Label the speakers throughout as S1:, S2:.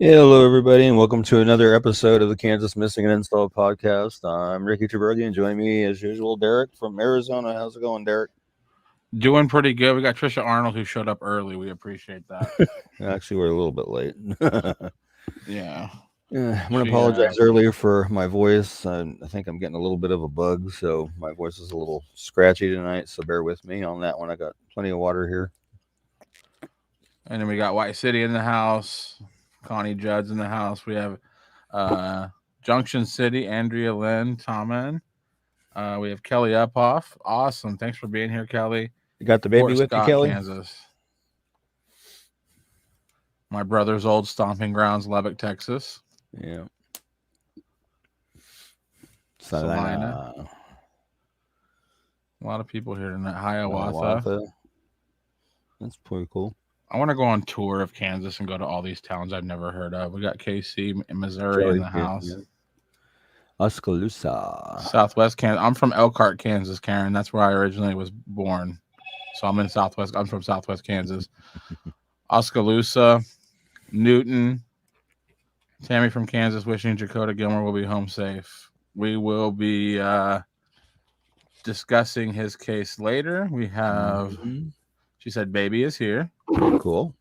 S1: Hello, everybody, and welcome to another episode of the Kansas Missing and Installed podcast. I'm Ricky Tubergi, and joining me, as usual, Derek from Arizona. How's it going, Derek?
S2: Doing pretty good. We got Trisha Arnold who showed up early. We appreciate that.
S1: Actually, we're a little bit late.
S2: Yeah.
S1: I'm going to
S2: She
S1: apologize earlier for my voice. I think I'm getting a little bit of a bug, so my voice is a little scratchy tonight, so bear with me on that one. I got plenty of water here.
S2: and then we got White City in the house. Connie Judd's in the house. We have Junction City, Andrea Lynn, Toman. We have Kelly Uphoff. Awesome. Thanks for being here, Kelly.
S1: You got the baby
S2: Fort
S1: with you,
S2: Scott,
S1: Kelly?
S2: Kansas. My brother's old stomping grounds, Lubbock, Texas.
S1: Yeah.
S2: Salina. A lot of people here tonight. Hiawatha.
S1: That's pretty cool.
S2: I want to go on tour of Kansas and go to all these towns I've never heard of. We got KC, Missouri in the house.
S1: Yeah. Oskaloosa.
S2: Southwest Kansas. I'm from Elkhart, Kansas, Karen. That's where I originally was born. So I'm from Southwest Kansas. Oskaloosa, Newton. Tammy from Kansas wishing Dakota Gilmore will be home safe. We will be discussing his case later. We have, she said, baby is here.
S1: Cool.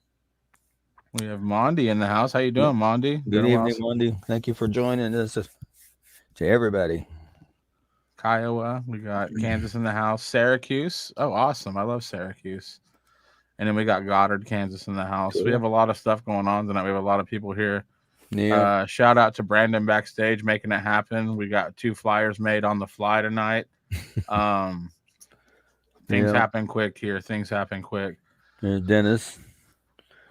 S2: We have Mondi in the house. How you doing, Mondi?
S1: Good evening, Mondi. Thank you for joining us. To everybody.
S2: Kiowa. We got Kansas in the house. Syracuse. Oh, awesome. I love Syracuse. And then we got Goddard, Kansas in the house. Cool. We have a lot of stuff going on tonight. We have a lot of people here. Yeah. Shout out to Brandon backstage making it happen. We got 2 flyers made on the fly tonight. Things happen quick here. Things happen quick.
S1: There's Dennis.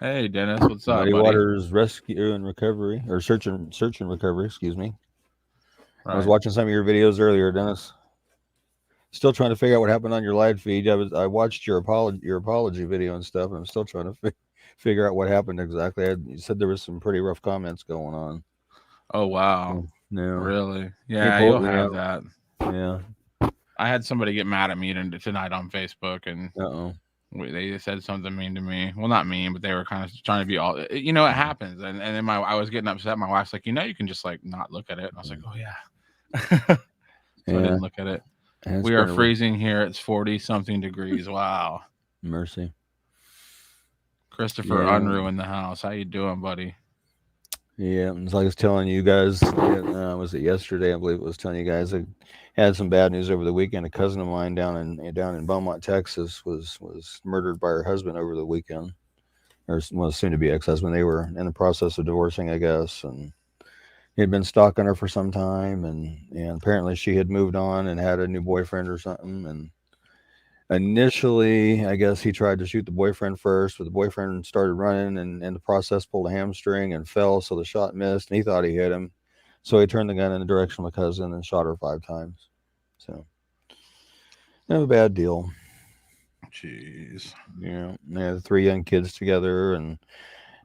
S2: Hey, Dennis. What's up,
S1: Muddy Waters Rescue and Recovery, or Search and Recovery, excuse me. Right. I was watching some of your videos earlier, Dennis. Still trying to figure out what happened on your live feed. I watched your apology video and stuff, and I'm still trying to figure out what happened exactly. You said there was some pretty rough comments going on.
S2: Oh wow!
S1: No,
S2: really? Yeah, you'll have that.
S1: Yeah.
S2: I had somebody get mad at me tonight on Facebook, and they said something mean to me. Well, not mean, but they were kind of trying to be all. It happens, and then I was getting upset. My wife's like, you can just like not look at it. And I was like, oh yeah. So I didn't look at it. We are freezing here. It's 40-something degrees. Wow.
S1: Mercy.
S2: Christopher Unruh in the house. How you doing, buddy?
S1: Yeah, it's like I was telling you guys. Was it yesterday? I believe it was telling you guys. I had some bad news over the weekend. A cousin of mine down in Beaumont, Texas, was murdered by her husband over the weekend, or soon to be ex-husband. They were in the process of divorcing, I guess, and he had been stalking her for some time, and apparently she had moved on and had a new boyfriend or something. And initially, I guess he tried to shoot the boyfriend first, but the boyfriend started running and in the process pulled a hamstring and fell, so the shot missed, and he thought he hit him. So he turned the gun in the direction of my cousin and shot her 5 times. So, a bad deal.
S2: Jeez.
S1: Yeah, they had 3 young kids together, and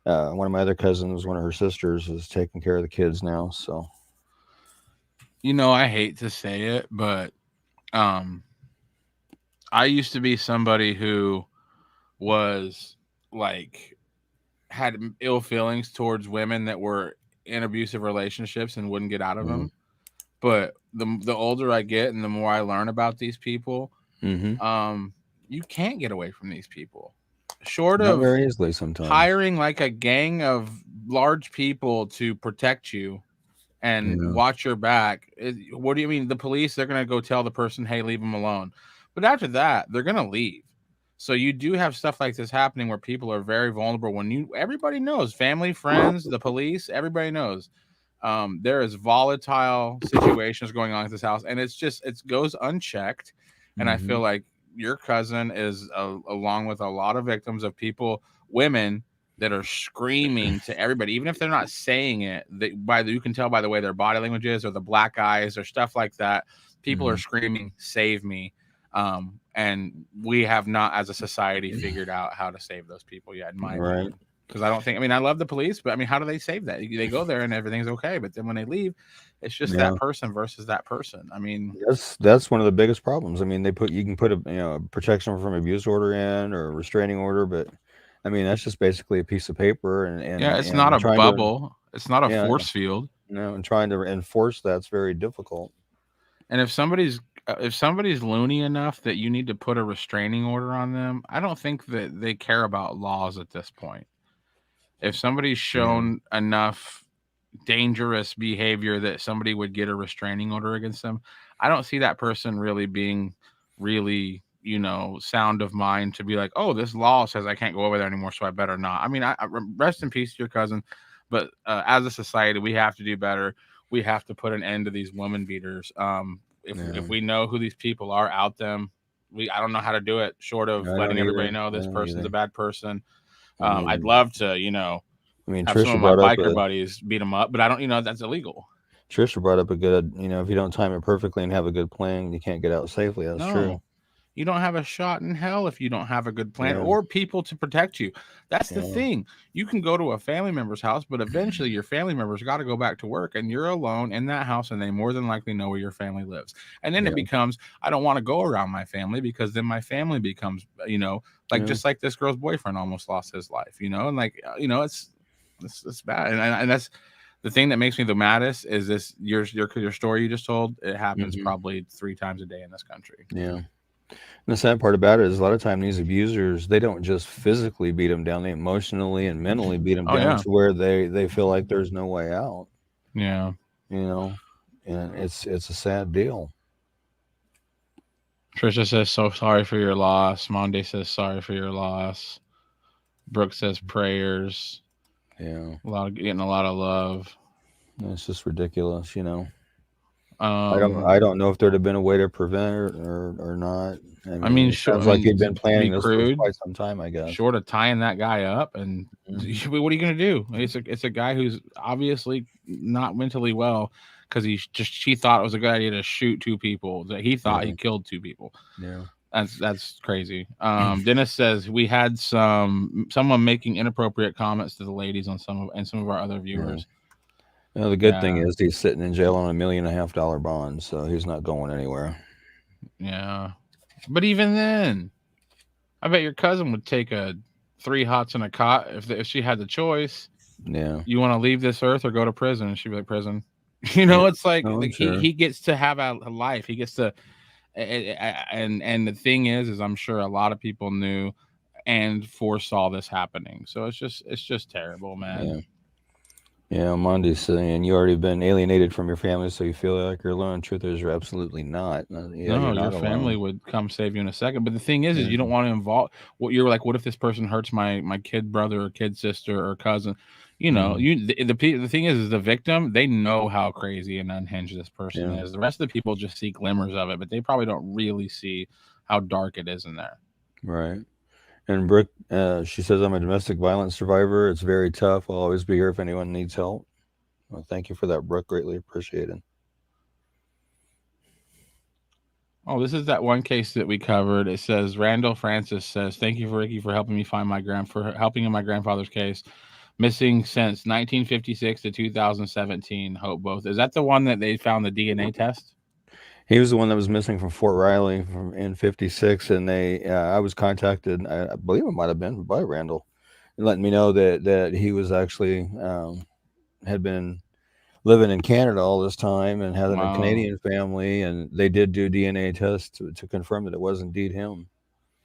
S1: one of my other cousins, one of her sisters, is taking care of the kids now. So,
S2: I hate to say it, but I used to be somebody who was like had ill feelings towards women that were in abusive relationships and wouldn't get out of them. But the older I get and the more I learn about these people, you can't get away from these people. Short
S1: Not
S2: of
S1: very easily sometimes.
S2: Hiring like a gang of large people to protect you and watch your back. What do you mean? The police, they're going to go tell the person, hey, leave them alone. But after that, they're going to leave. So you do have stuff like this happening where people are very vulnerable. Everybody knows, family, friends, the police, everybody knows. There is volatile situations going on at this house, and it goes unchecked. And I feel like your cousin is along with a lot of victims of people, women that are screaming to everybody, even if they're not saying it. You can tell by the way their body language is, or the black eyes, or stuff like that. People are screaming, "Save me!" And we have not, as a society, figured out how to save those people yet. In my opinion, because I don't think. I mean, I love the police, but I mean, how do they save that? They go there and everything's okay, but then when they leave, it's just that person versus that person. I mean,
S1: that's one of the biggest problems. I mean, you can put a protection from abuse order in or a restraining order, but I mean that's just basically a piece of paper and
S2: it's not a bubble. It's not a
S1: Yeah,
S2: force field.
S1: and trying to enforce that's very difficult.
S2: And if somebody's loony enough that you need to put a restraining order on them, I don't think that they care about laws at this point. If somebody's
S1: Yeah,
S2: shown enough dangerous behavior that somebody would get a restraining order against them, I don't see that person really being really, sound of mind to be like, oh, this law says I can't go over there anymore, so I better not. I mean, rest in peace to your cousin, but as a society, we have to do better. We have to put an end to these woman beaters. If
S1: yeah.
S2: we know who these people are, out them. I don't know how to do it short of
S1: I
S2: letting
S1: don't
S2: everybody
S1: either.
S2: know
S1: I
S2: this
S1: don't
S2: person's a
S1: either.
S2: bad person.
S1: I
S2: I'd
S1: mean,
S2: love to, have some
S1: Trisha
S2: of my
S1: brought up
S2: biker
S1: a
S2: buddies beat them up, but I don't, that's illegal.
S1: good. If you don't time it perfectly and have a good plan, you can't get out safely. That's true.
S2: No, you don't have a shot in hell if you don't have a good plan
S1: Yeah,
S2: or people to protect you. That's the
S1: yeah,
S2: thing. You can go to a family member's house, but eventually your family member's got to go back to work and you're alone in that house and they more than likely know where your family lives. And then it
S1: yeah,
S2: becomes, I don't want to go around my family because then my family becomes, like
S1: yeah,
S2: just like this girl's boyfriend almost lost his life, and like, it's bad. And that's the thing that makes me the maddest is this, your story you just told, it happens
S1: hmm
S2: probably 3 times a day in this country.
S1: yeah. And the sad part about it is a lot of time these abusers they don't just physically beat them down; they emotionally and mentally beat them
S2: Oh
S1: down
S2: yeah.
S1: to where they feel like there's no way out.
S2: Yeah.
S1: You know, and it's a sad deal.
S2: Trisha says so sorry for your loss. Monday says sorry for your loss. Brooke says prayers.
S1: Yeah,
S2: Getting a lot of love.
S1: it's just ridiculous. I
S2: Um,
S1: don't know if there'd have been a way to prevent it or not. I
S2: I
S1: mean,
S2: mean,
S1: it sounds like he'd been
S2: to be
S1: planning this for
S2: crude,
S1: quite some time, I guess.
S2: short of tying that guy up, and
S1: Mhm.
S2: what are you gonna do? It's a guy who's obviously not mentally well because she thought it was a good idea to shoot 2 people. That he thought he
S1: Yeah,
S2: killed 2 people.
S1: yeah,
S2: That's crazy. Dennis says we had someone making inappropriate comments to the ladies on some of our other
S1: yeah.
S2: viewers.
S1: The good thing
S2: Yeah,
S1: is he's sitting in jail on $1.5 million bond, so he's not going anywhere.
S2: yeah. But even then, I bet your cousin would take a 3 hots and a cot if she had the choice.
S1: Yeah,
S2: You want to leave this earth or go to prison? And she'd be like, prison.
S1: yeah.
S2: It's like,
S1: No, I'm sure.
S2: he gets to have a life. He gets to, and the thing is I'm sure a lot of people knew and foresaw this happening. So it's just terrible, man.
S1: Yeah, yeah. Monty's saying you already been alienated from your family, so you feel like you're alone. Truth is, you're absolutely not. Yeah,
S2: No,
S1: you're
S2: your
S1: not
S2: family
S1: alone.
S2: would come save you in a second. But the thing is
S1: Yeah,
S2: you don't want to involve what you're like. What if this person hurts my kid brother or kid sister or cousin?
S1: mhm,
S2: The thing is the victim. They know how crazy and unhinged this person
S1: yeah,
S2: is. The rest of the people just see glimmers of it, but they probably don't really see how dark it is in there.
S1: right. And Brooke, she says, I'm a domestic violence survivor. It's very tough. I'll always be here if anyone needs help. Well, thank you for that, Brooke. Greatly appreciated.
S2: Oh, this is that one case that we covered. It says Randall Francis says, "Thank you for Ricky for helping me find for helping in my grandfather's case, missing since 1956 to 2017. Hope both. Is that the one that they found the DNA test?
S1: He was the one that was missing from Fort Riley in '56, and I was contacted. I believe it might have been by Randall, letting me know that he was actually had been living in Canada all this time and having a
S2: Wow,
S1: Canadian family, and they did do DNA tests to confirm that it was indeed him.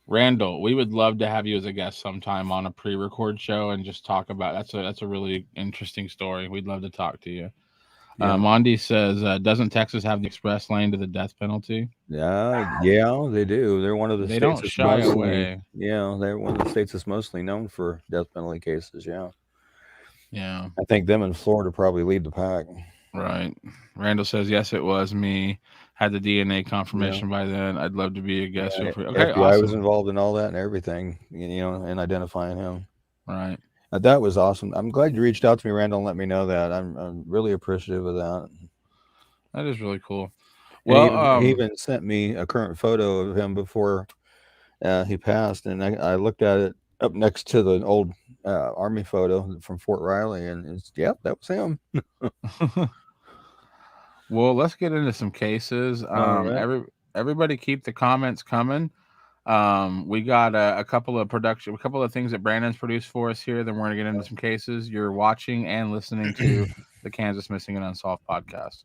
S2: Randall, we would love to have you as a guest sometime on a pre-record show and just talk about that's a really interesting story. We'd love to talk to you."
S1: Yeah,
S2: Mondi says, "Doesn't Texas have the express lane to the death penalty?"
S1: yeah, they do. They're one of the
S2: They
S1: states
S2: don't
S1: that's
S2: shy
S1: mostly,
S2: away.
S1: yeah, they're one of the states that's mostly known for death penalty cases. Yeah,
S2: Yeah.
S1: I think them in Florida probably lead the pack.
S2: Right. Randall says, yes, it was me. Had the DNA
S1: Yeah.
S2: confirmation by then. I'd love to be a guest. Feel
S1: Yeah,
S2: free. Okay,
S1: FBI was
S2: awesome.
S1: involved in all that and everything, and identifying him.
S2: Right.
S1: That was awesome. I'm glad you reached out to me, Randall, and let me know that. I'm really appreciative of that.
S2: That is really cool.
S1: And
S2: Well,
S1: he even sent me a current photo of him before he passed, and I looked at it up next to the old army photo from Fort Riley, and yep, that was him.
S2: well, let's get into some cases.
S1: All right.
S2: Everybody keep the comments coming. We got a couple of things that Brandon's produced for us here. Then we're gonna get into some cases. You're watching and listening to the Kansas Missing and Unsolved podcast.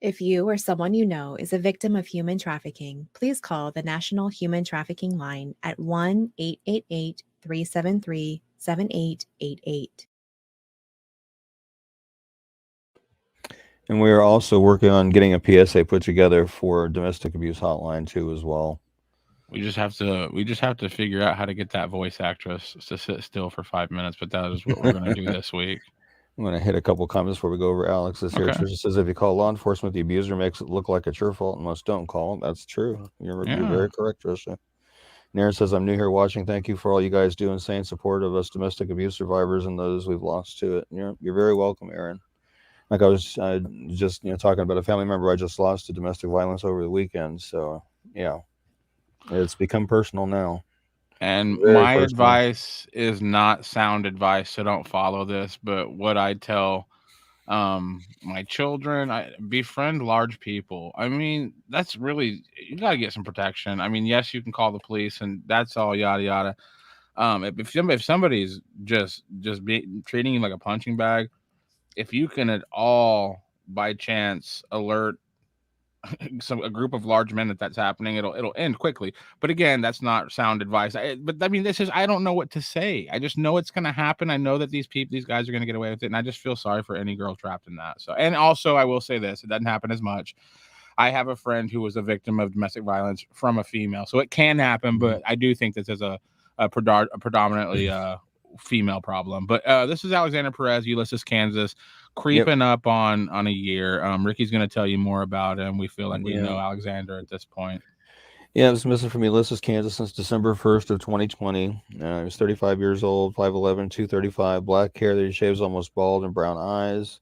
S3: If you or someone you know is a victim of human trafficking, please call the National Human Trafficking Line at 1-888-373-7888.
S1: And we are also working on getting a PSA put together for domestic abuse hotline too, as well.
S2: We just have to figure out how to get that voice actress to sit still for 5 minutes, but that is what we're going to do this week.
S1: I'm going to hit a couple comments before we go over Alex's here.
S2: Okay.
S1: Trisha says, if you call law enforcement, the abuser makes it look like it's your fault, and most don't call. That's true. You're very correct, Trisha. Naren says, I'm new here watching. Thank you for all you guys do and say in support of us domestic abuse survivors and those we've lost to it. And you're very welcome, Aaron. Like I was just talking about a family member I just lost to domestic violence over the weekend. So yeah, it's become personal now.
S2: And
S1: Very
S2: my
S1: personal.
S2: advice is not sound advice, so don't follow this. But what I tell my children, I befriend large people. I mean, that's really, you got to get some protection. I mean, yes, you can call the police, and that's all yada yada. If somebody's just treating you like a punching bag, if you can at all by chance alert a group of large men that's happening, it'll end quickly. But again, that's not sound advice. But I mean, I don't know what to say. I just know it's going to happen. I know that these guys are going to get away with it, and I just feel sorry for any girl trapped in that. So, and also I will say this: it doesn't happen as much. I have a friend who was a victim of domestic violence from a female, so it can happen. But I do think this is a predominantly female problem. But this is Alexander Perez, Ulysses, Kansas, creeping up on a year. Ricky's going to tell you more about him. We feel like we know Alexander at this point.
S1: Yeah, I was missing from Ulysses, Kansas since December 1st of 2020. He was 35 years old, 5'11", 235, black hair that he shaves almost bald, and brown eyes.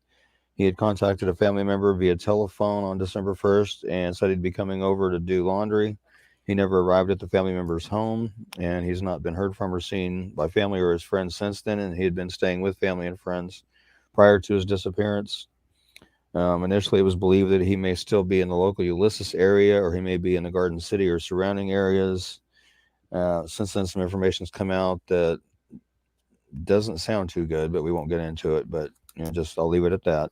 S1: He had contacted a family member via telephone on December 1st and said he'd be coming over to do laundry. He never arrived at the family member's home, and he's not been heard from or seen by family or his friends since then, and he had been staying with family and friends prior to his disappearance. Initially, it was believed that he may still be in the local Ulysses area, or he may be in the Garden City or surrounding areas. Since then, some information has come out that doesn't sound too good, but we won't get into it. But I'll leave it at that.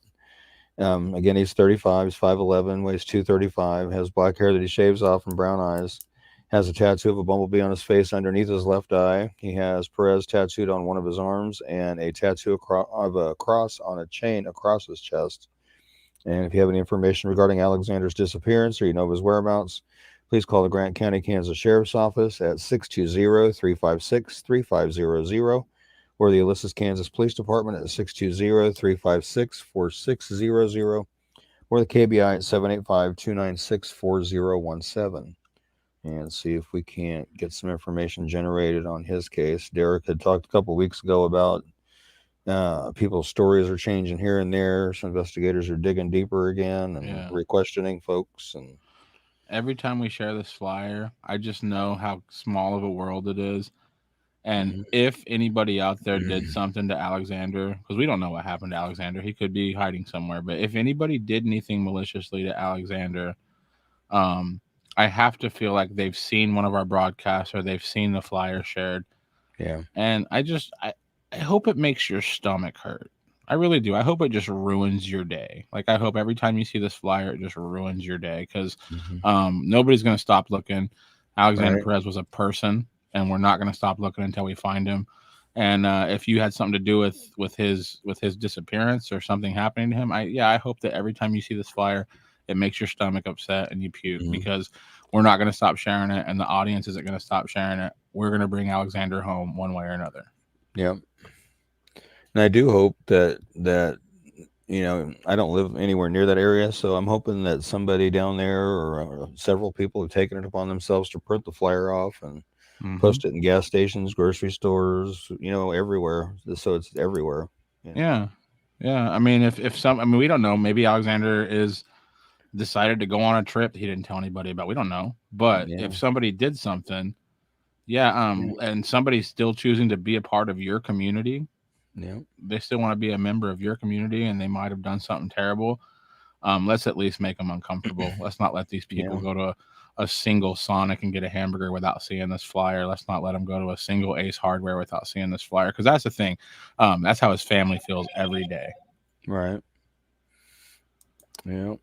S1: Again, he's 35, he's 5'11", weighs 235, has black hair that he shaves off and brown eyes, has a tattoo of a bumblebee on his face underneath his left eye. He has Perez tattooed on one of his arms and a tattoo of a cross on a chain across his chest. And if you have any information regarding Alexander's disappearance or you know of his whereabouts, please call the Grant County, Kansas Sheriff's Office at 620-356-3500 or the Ulysses, Kansas Police Department at 620-356-4600 or the KBI at 785-296-4017. And see if we can't get some information generated on his case. Derek had talked a couple of weeks ago about people's stories are changing here and there. Some investigators are digging deeper again and re-questioning folks. And
S2: every time we share this flyer, I just know how small of a world it is. And if anybody out there did something to Alexander, because we don't know what happened to Alexander, he could be hiding somewhere. But if anybody did anything maliciously to Alexander, I have to feel like they've seen one of our broadcasts or they've seen the flyer shared.
S1: Yeah.
S2: And I hope it makes your stomach hurt. I really do. I hope it just ruins your day. Like, I hope every time you see this flyer, it just ruins your day, because nobody's going to stop looking. Alexander Perez was a person, and we're not going to stop looking until we find him. And if you had something to do with his disappearance or something happening to him, I hope that every time you see this flyer, it makes your stomach upset and you puke, because we're not going to stop sharing it, and the audience isn't going to stop sharing it. We're going to bring Alexander home one way or another.
S1: Yeah. And I do hope that I don't live anywhere near that area, so I'm hoping that somebody down there or several people have taken it upon themselves to print the flyer off and post it in gas stations, grocery stores, everywhere, so it's everywhere.
S2: Yeah. Yeah, I mean, if some, I mean, we don't know. Maybe Alexander is decided to go on a trip he didn't tell anybody about. We don't know. But
S1: Yeah,
S2: if somebody did something, yeah,
S1: yeah,
S2: and somebody's still choosing to be a part of your community,
S1: yeah,
S2: they still want to be a member of your community, and they might have done something terrible. Let's at least make them uncomfortable. Let's not let these people
S1: yeah.
S2: go to a single Sonic and get a hamburger without seeing this flyer. Let's not let them go to a single Ace Hardware without seeing this flyer, because that's the thing. That's how his family feels every day.
S1: Right. Yeah.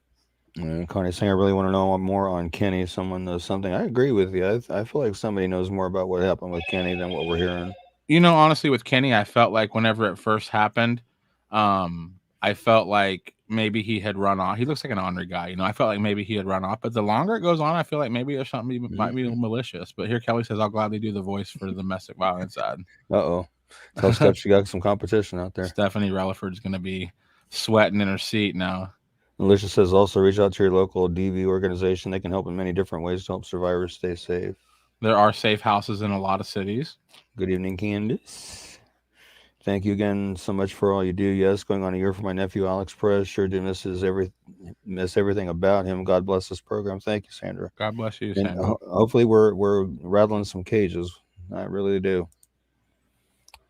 S1: Connie's saying, I really want to know more on Kenny. Someone knows something. I agree with you. I feel like somebody knows more about what happened with Kenny than what we're hearing.
S2: You know, honestly, with Kenny, I felt like whenever it first happened, I felt like maybe he had run off. He looks like an ornery guy, you know. I felt like maybe he had run off, but the longer it goes on, I feel like maybe there's something might be
S1: Mm-hmm.
S2: malicious. But here, Kelly says, "I'll gladly do the voice for the domestic violence side."
S1: Uh-oh. Tell Steph she got some competition out there.
S2: Stephanie Relaford's going to be sweating in her seat now.
S1: Alicia says also reach out to your local DV organization. They can help in many different ways to help survivors stay safe.
S2: There are safe houses in a lot of cities.
S1: Good evening, Candace. Thank you again so much for all you do. Yes, going on a year for my nephew Alex Perez. Sure do miss everything about him. God bless this program. Thank you, Sandra.
S2: God bless you,
S1: And
S2: Sandra.
S1: hopefully we're rattling some cages. I really do.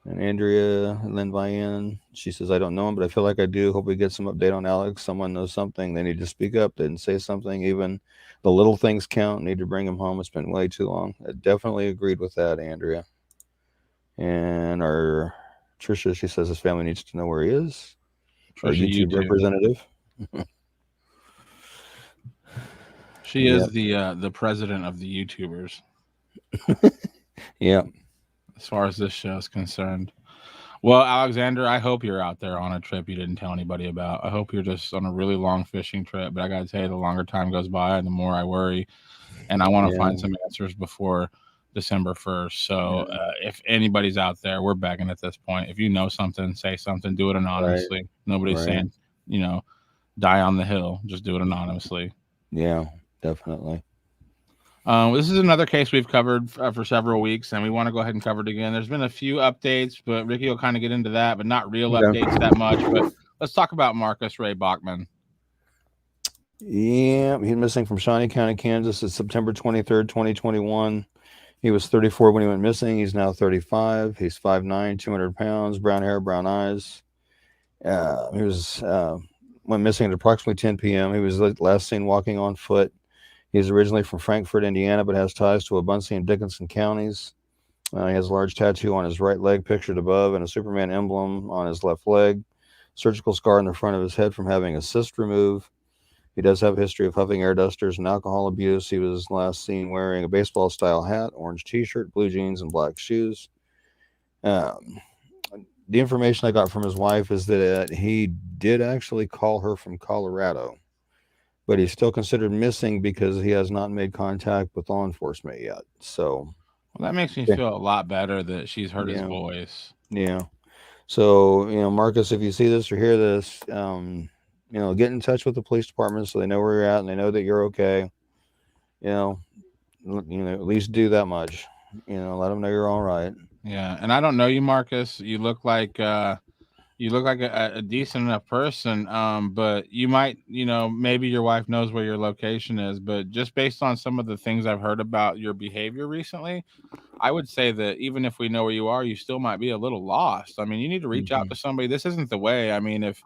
S1: And Andrea Lynn Vian, she says, I don't know him, but I feel like I do. Hope we get some update on Alex. Someone knows something. They need to speak up and say something. Even the little things count. Need to bring him home. It's been way too long. I definitely agreed with that, Andrea. And our Trisha, she says his family needs to know where he is. Our
S2: Trisha
S1: YouTube
S2: YouTube.
S1: representative.
S2: She
S1: Yep.
S2: is the president of the YouTubers,
S1: Yep.
S2: as far as this show is concerned. Well, Alexander, I hope you're out there on a trip you didn't tell anybody about. I hope you're just on a really long fishing trip. But I got to tell you, the longer time goes by, the more I worry. And I want to
S1: Yeah.
S2: find some answers before December 1st. So
S1: Yeah.
S2: if anybody's out there, we're begging at this point. If you know something, say something, do it
S1: Right.
S2: anonymously. Nobody's
S1: Right.
S2: saying, you know, die on the hill. Just do it anonymously.
S1: Yeah. Definitely.
S2: This is another case we've covered for several weeks, and we want to go ahead and cover it again. There's been a few updates, but Ricky will kind of get into that, but not real updates
S1: Okay.
S2: that much. But let's talk about Marcus Ray Bachman.
S1: Yeah. He's missing from Shawnee County, Kansas. It's September 23rd, 2021. He was 34 when he went missing. He's now 35. He's 5'9", 200 pounds, brown hair, brown eyes. He was went missing at approximately 10 p.m. He was last seen walking on foot. He's originally from Frankfort, Indiana, but has ties to Abundsey and Dickinson counties. He has a large tattoo on his right leg, pictured above, and a Superman emblem on his left leg. Surgical scar in the front of his head from having a cyst removed. He does have a history of huffing air dusters and alcohol abuse. He was last seen wearing a baseball style hat, orange t shirt, blue jeans, and black shoes. Um, the information I got from his wife is that he did actually call her from Colorado, but he's still considered missing because he has not made contact with law enforcement yet. So,
S2: Well, that makes me
S1: yeah,
S2: feel a lot better that she's heard his
S1: yeah,
S2: voice.
S1: yeah. So, Marcus, if you see this or hear this, get in touch with the police department so they know where you're at and they know that you're okay. You know, at least do that much. Let them know you're all right.
S2: Yeah, and I don't know you, Marcus. You look like a decent enough person, but you might, maybe your wife knows where your location is, but just based on some of the things I've heard about your behavior recently, I would say that even if we know where you are, you still might be a little lost. I mean, you need to reach out
S1: Hmm.
S2: to somebody. This isn't the way. I mean, if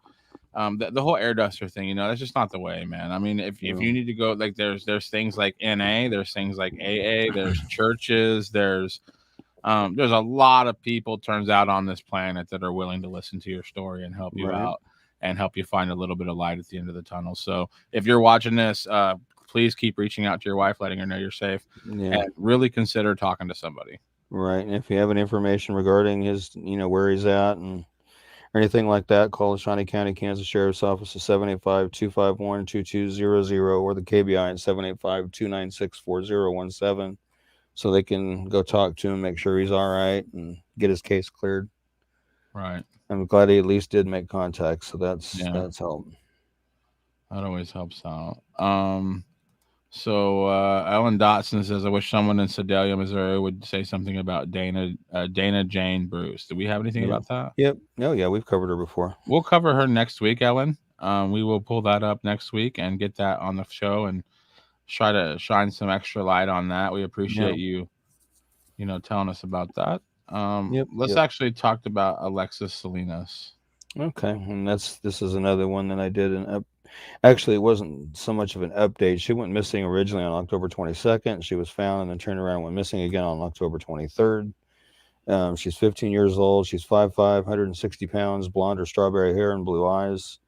S2: the whole air duster thing, that's just not the way, man. I mean, if you
S1: Well,
S2: need to go, like, there's things like NA, there's things like AA, there's churches, there's a lot of people, turns out, on this planet that are willing to listen to your story and help you
S1: right.
S2: out and help you find a little bit of light at the end of the tunnel. So if you're watching this, please keep reaching out to your wife, letting her know you're safe,
S1: Yeah.
S2: and really consider talking to somebody.
S1: Right. And if you have any information regarding his, where he's at and or anything like that, call the Shawnee County, Kansas Sheriff's Office at 785-251-2200 or the KBI at 785-296-4017 so they can go talk to him, make sure he's all right, and get his case cleared.
S2: Right.
S1: I'm glad he at least did make contact, so that's
S2: Yeah,
S1: that's help.
S2: that always helps out. So Ellen Dotson says, "I wish someone in Sedalia, Missouri, would say something about Dana Jane Bruce. Do we have anything
S1: Yeah.
S2: about that?
S1: Yep. Oh yeah, we've covered her before.
S2: We'll cover her next week, Ellen. We will pull that up next week and get that on the show and try to shine some extra light on that. We
S1: Yeah.
S2: appreciate you, telling us about that.
S1: Yep.
S2: Let's
S1: Yep.
S2: actually talk about Alexis Salinas.
S1: Okay. And this is another one that I did actually it wasn't so much of an update. She went missing originally on October 22nd. She was found and then turned around and went missing again on October 23rd. She's 15 years old. She's 5'5", 160 pounds, blonde or strawberry hair and blue eyes.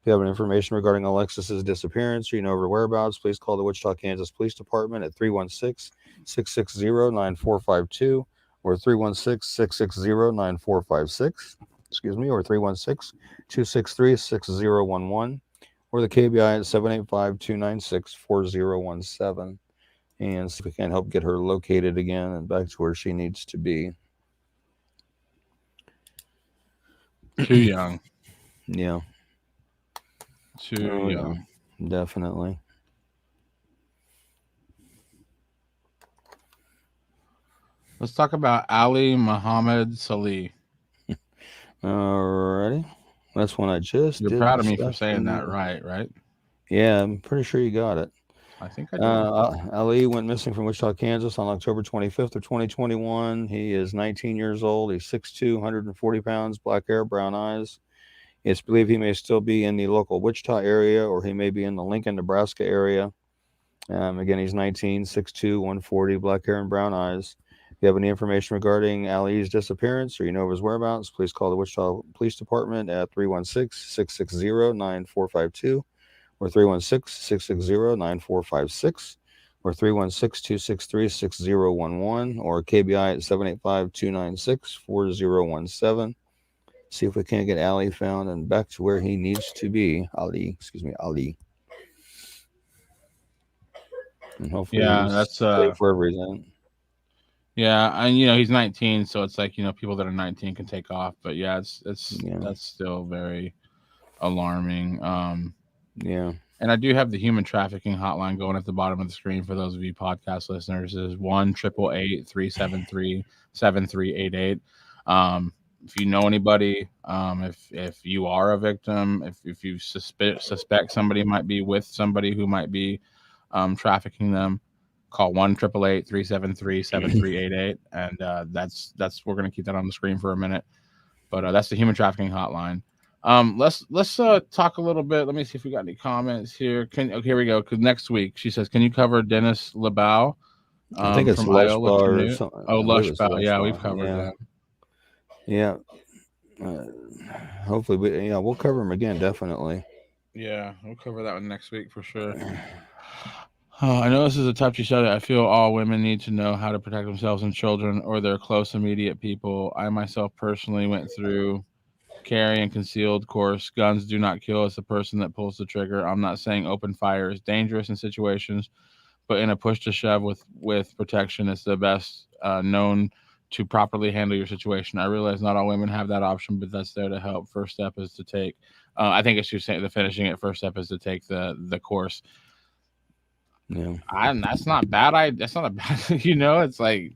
S1: If you have any information regarding Alexis's disappearance or you know her whereabouts, please call the Wichita, Kansas Police Department at 316-660-9452 or 316-660-9456. Excuse me, or 316-263-6011 or the KBI at 785-296-4017 and see if we can help get her located again and back to where she needs to be.
S2: Too young.
S1: Yeah.
S2: Too
S1: Oh,
S2: young.
S1: yeah. Definitely.
S2: Let's talk about Ali Muhammad Salih.
S1: Alrighty. That's one I just
S2: You're
S1: did
S2: proud of
S1: this
S2: me for saying that
S1: afternoon.
S2: right?
S1: Yeah, I'm pretty sure you got it.
S2: I think I did.
S1: Ali went missing from Wichita, Kansas on October 25th of 2021. He is 19 years old. He's 6'2", 140 pounds, black hair, brown eyes. It's believed he may still be in the local Wichita area or he may be in the Lincoln, Nebraska area. Again, he's 19, 6'2", 140, black hair and brown eyes. If you have any information regarding Ali's disappearance or you know of his whereabouts, please call the Wichita Police Department at 316-660-9452 or 316-660-9456 or 316-263-6011 or KBI at 785-296-4017. See if we can't get Ali found and back to where he needs to be. Ali. And hopefully
S2: Yeah,
S1: he's
S2: that's
S1: safe wherever he's at.
S2: yeah, and he's 19, so it's like people that are 19 can take off, but yeah, it's
S1: Yeah.
S2: that's still very alarming.
S1: Yeah.
S2: And I do have the human trafficking hotline going at the bottom of the screen for those of you podcast listeners. Is 1-888-373-7388. If you know anybody, if you are a victim, if you suspect somebody might be with somebody who might be trafficking them, call 1-888-373-7388, and that's we're gonna keep that on the screen for a minute. But that's the human trafficking hotline. Let's talk a little bit. Let me see if we got any comments here. Here we go. Because next week she says, "Can you cover Dennis LeBow
S1: I think it's
S2: from
S1: Lush
S2: Iola
S1: Bar or
S2: Chanute?"
S1: something.
S2: Oh,
S1: I believe
S2: Lush
S1: it's
S2: Bow.
S1: Lush
S2: Yeah, we've
S1: Bar.
S2: covered
S1: Yeah.
S2: that.
S1: Yeah. Uh, hopefully, we'll cover him again, definitely.
S2: Yeah, we'll cover that one next week for sure. I know this is a touchy subject. I feel all women need to know how to protect themselves and children or their close immediate people. I myself personally went through carry and concealed course. Guns do not kill. It's the person that pulls the trigger. I'm not saying open fire is dangerous in situations, but in a push to shove with protection, it's the best known to properly handle your situation. I realize not all women have that option, but that's there to help. First step is to take. I think it's just saying the finishing it. First step is to take the course.
S1: Yeah.
S2: And that's not bad. That's not a bad. It's like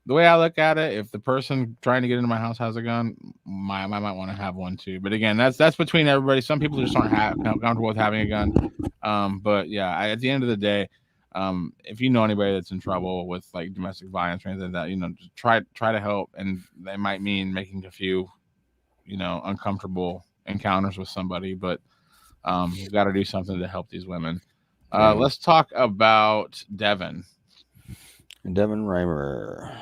S2: the way I look at it, if the person trying to get into my house has a gun, I might want to have one too. But again, that's between everybody. Some people just aren't comfortable with having a gun. But yeah, at the end of the day, if you know anybody that's in trouble with like domestic violence or anything like that, just try to help, and that might mean making a few, uncomfortable encounters with somebody, but you got to do something to help these women.
S1: Yeah.
S2: Let's talk about Devin.
S1: Devin Reimer.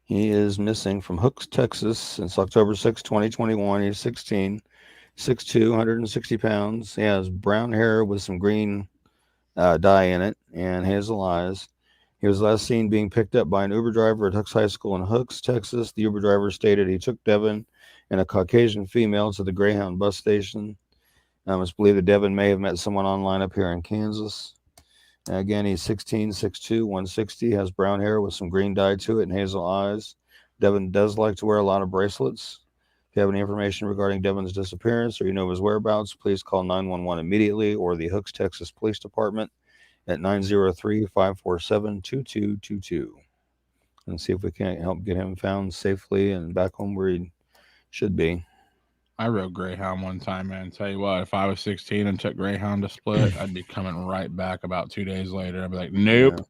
S1: He is missing from Hooks, Texas since October 6, 2021. He's 16, 6'2", 160 pounds. He has brown hair with some green dye in it and hazel eyes. He was last seen being picked up by an Uber driver at Hooks High School in Hooks, Texas. The Uber driver stated he took Devin and a Caucasian female to the Greyhound bus station. It's believed that Devin may have met someone online up here in Kansas. Again, he's 16, 6'2", 160, has brown hair with some green dye to it and hazel eyes. Devin does like to wear a lot of bracelets. If you have any information regarding Devin's disappearance or you know of his whereabouts, please call 911 immediately or the Hooks, Texas Police Department at 903-547-2222 and see if we can't help get him found safely and back home where he should be.
S2: I rode Greyhound one time, man. Tell you what, if I was 16 and took Greyhound to Split, I'd be coming right back about 2 days later. I'd be like, nope,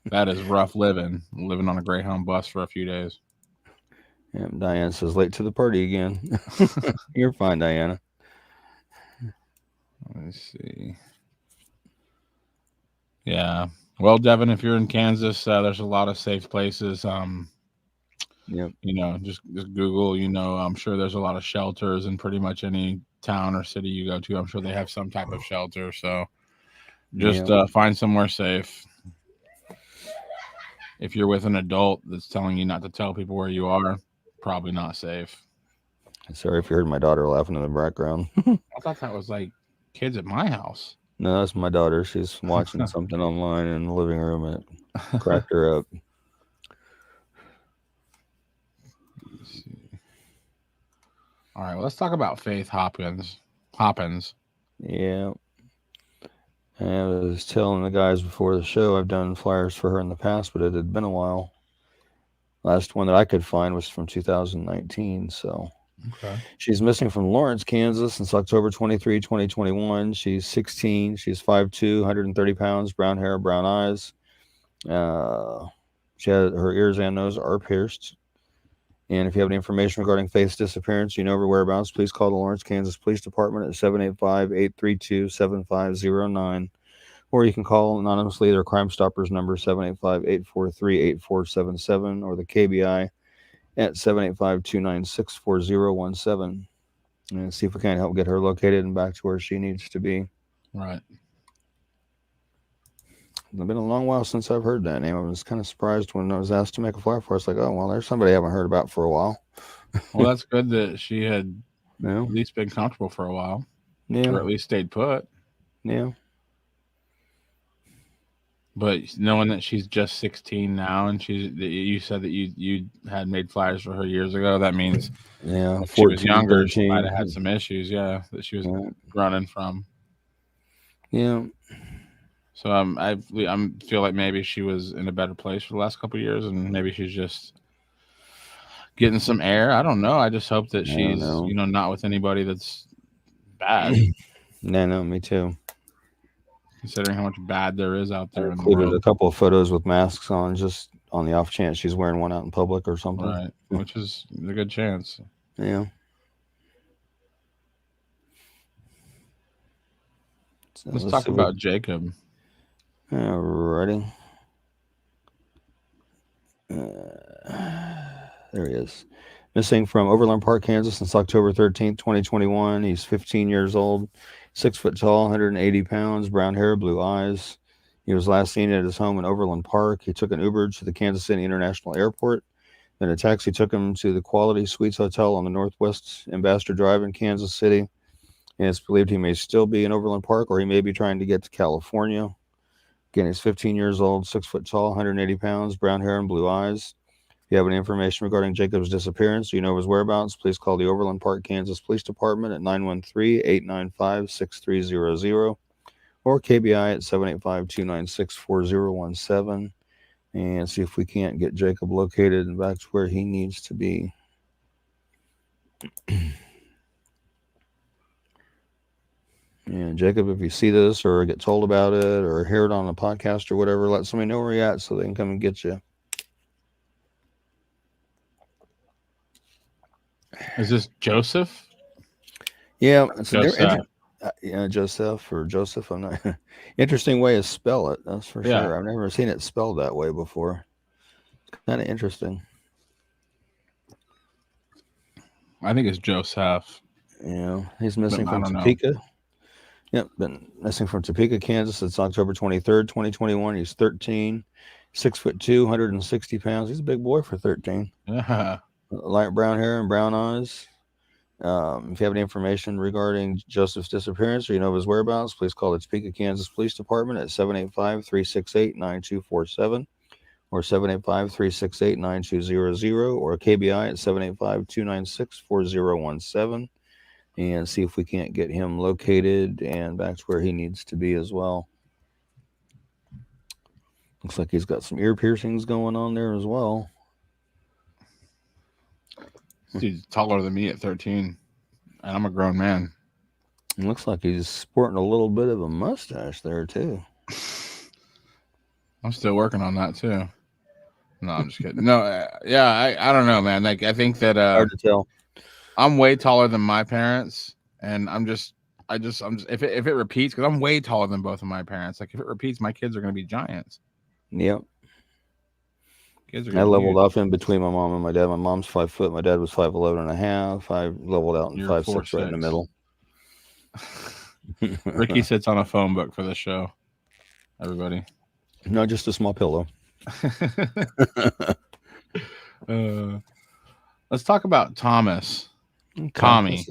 S1: Yeah.
S2: that is rough living on a Greyhound bus for a few days.
S1: Yeah, Diane says, late to the party again. You're fine, Diana.
S2: Let's see. Yeah. Well, Devin, if you're in Kansas, there's a lot of safe places.
S1: Yep.
S2: Just Google, I'm sure there's a lot of shelters in pretty much any town or city you go to. I'm sure they have some type of shelter. So just find somewhere safe. If you're with an adult that's telling you not to tell people where you are, probably not safe.
S1: Sorry if you heard my daughter laughing in the background.
S2: I thought that was like kids at my house.
S1: No, that's my daughter. She's watching something online in the living room and it cracked her up.
S2: Let's see. All right, well, let's talk about Faith Hopkins.
S1: Yeah. And I was telling the guys before the show, I've done flyers for her in the past, but it had been a while. Last one that I could find was from 2019. So
S2: okay.
S1: She's missing from Lawrence, Kansas since October 23, 2021. She's 16. She's 5'2", 130 pounds, brown hair, brown eyes. She had her ears and nose are pierced. And if you have any information regarding Faith's disappearance, you know her whereabouts, please call the Lawrence, Kansas Police Department at 785-832-7509. Or you can call anonymously their Crime Stoppers number, 785-843-8477, or the KBI at 785-296-4017. And see if we can't help get her located and back to where she needs to be.
S2: Right.
S1: It's been a long while since I've heard that name. I was kind of surprised when I was asked to make a flyer for us. Like, oh, well, there's somebody I haven't heard about for a while.
S2: Well, that's good that she had at least been comfortable for a while.
S1: Yeah.
S2: Or at least stayed put.
S1: Yeah.
S2: But knowing that she's just 16 now, and you said that you had made flyers for her years ago, that means
S1: if
S2: she was younger,
S1: 13.
S2: she might have had some issues, that she was running from.
S1: Yeah.
S2: So I feel like maybe she was in a better place for the last couple of years, and maybe she's just getting some air. I don't know. I just hope that she's not with anybody that's bad.
S1: No, me too.
S2: Considering how much bad there is out there.
S1: I included a couple of photos with masks on, just on the off chance she's wearing one out in public or something.
S2: Right, which is a good chance.
S1: Yeah.
S2: So let's talk about Jacob.
S1: Alrighty. There he is. Missing from Overland Park, Kansas since October 13th, 2021. He's 15 years old, 6 foot tall, 180 pounds, brown hair, blue eyes. He was last seen at his home in Overland Park. He took an Uber to the Kansas City International Airport. Then a taxi took him to the Quality Suites Hotel on the Northwest Ambassador Drive in Kansas City. And it's believed he may still be in Overland Park, or he may be trying to get to California. Again, he's 15 years old, 6 foot tall, 180 pounds, brown hair and blue eyes. If you have any information regarding Jacob's disappearance, or you know his whereabouts, please call the Overland Park, Kansas Police Department at 913-895-6300 or KBI at 785-296-4017 and see if we can't get Jacob located and back to where he needs to be. And Jacob, if you see this or get told about it or hear it on a podcast or whatever, let somebody know where you're at so they can come and get you.
S2: Is this Joseph?
S1: Yeah, it's Joseph or Joseph. I'm not. Interesting way to spell it. That's for sure. I've never seen it spelled that way before. It's kind of interesting.
S2: I think it's Joseph.
S1: Yeah, he's missing from Topeka. Yep, been missing from Topeka, Kansas. It's October 23rd, 2021. He's 13, 6'2", 160 pounds. He's a big boy for 13.
S2: Yeah.
S1: Light brown hair and brown eyes. If you have any information regarding Joseph's disappearance or you know of his whereabouts, please call the Topeka, Kansas Police Department at 785-368-9247 or 785-368-9200, or KBI at 785-296-4017, and see if we can't get him located and back to where he needs to be as well. Looks like he's got some ear piercings going on there as well.
S2: Dude's taller than me at 13, and I'm a grown man.
S1: It looks like he's sporting a little bit of a mustache there too.
S2: I'm still working on that too. No, I'm just kidding. No, I don't know, man. Like, I think that
S1: Hard to tell.
S2: I'm way taller than my parents, and I'm just if it repeats, because I'm way taller than both of my parents. Like, if it repeats, my kids are going to be giants.
S1: Yep.
S2: Kids are
S1: I leveled
S2: huge.
S1: off in between my mom and my dad. My mom's 5 foot. My dad was 5'11" and a half. I leveled out in
S2: You're
S1: 5'6" right in the middle.
S2: Ricky sits on a phone book for the show. Everybody.
S1: Not just a small pillow.
S2: Let's talk about Thomas.
S1: Okay.
S2: Tommy.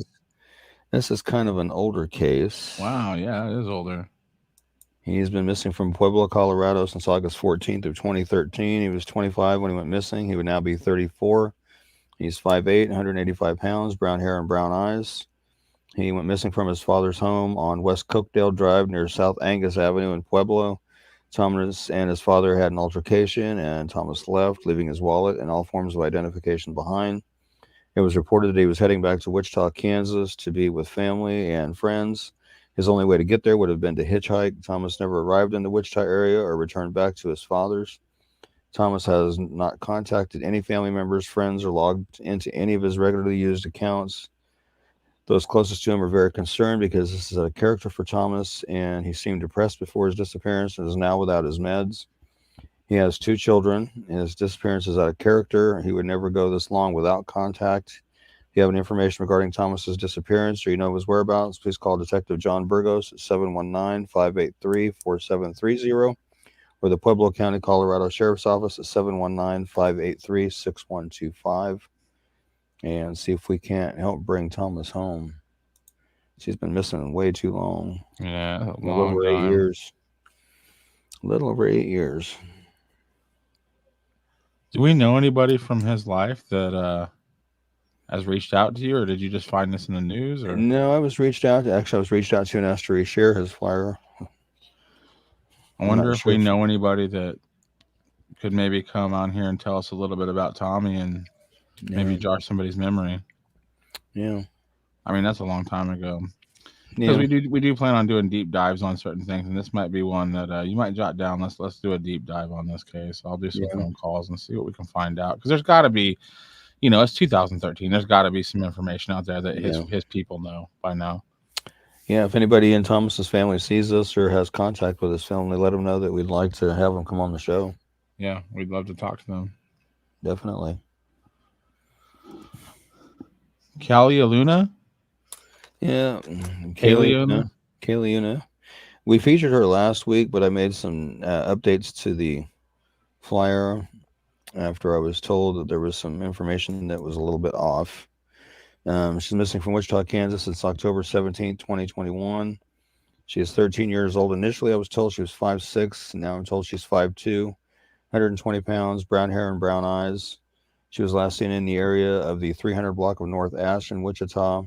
S1: This is kind of an older case.
S2: Wow, yeah, it is older.
S1: He's been missing from Pueblo, Colorado since August 14th of 2013. He was 25 when he went missing. He would now be 34. He's 5'8", 185 pounds, brown hair and brown eyes. He went missing from his father's home on West Cokedale Drive near South Angus Avenue in Pueblo. Thomas and his father had an altercation, and Thomas left, leaving his wallet and all forms of identification behind. It was reported that he was heading back to Wichita, Kansas to be with family and friends. His only way to get there would have been to hitchhike. Thomas never arrived in the Wichita area or returned back to his father's. Thomas has not contacted any family members, friends, or logged into any of his regularly used accounts. Those closest to him are very concerned because this is a character for Thomas, and he seemed depressed before his disappearance and is now without his meds. He has 2 children. His disappearance is out of character. He would never go this long without contact. If you have any information regarding Thomas's disappearance or you know his whereabouts, please call Detective John Burgos at 719-583-4730 or the Pueblo County, Colorado Sheriff's Office at 719-583-6125 and see if we can't help bring Thomas home. She's been missing way too long.
S2: Yeah, a
S1: little over 8 years. A little over 8 years.
S2: Do we know anybody from his life that has reached out to you, or did you just find this in the news? Or
S1: no, I was reached out to and asked to reshare his flyer.
S2: I wonder if we know anybody that could maybe come on here and tell us a little bit about Tommy and maybe jog somebody's memory.
S1: Yeah,
S2: I mean, that's a long time ago. Because we do plan on doing deep dives on certain things, and this might be one that you might jot down. Let's do a deep dive on this case. I'll do some phone calls and see what we can find out. Because there's got to be, it's 2013. There's got to be some information out there that his people know by now.
S1: Yeah, if anybody in Thomas's family sees this or has contact with his family, let them know that we'd like to have them come on the show.
S2: Yeah, we'd love to talk to them.
S1: Definitely.
S2: Luna?
S1: Yeah, Kaylee. We featured her last week, but I made some updates to the flyer after I was told that there was some information that was a little bit off. She's missing from Wichita, Kansas since October 17th, 2021. She is 13 years old. Initially, I was told she was 5'6". Now I'm told she's 5'2", 120 pounds, brown hair and brown eyes. She was last seen in the area of the 300 block of North Ash in Wichita.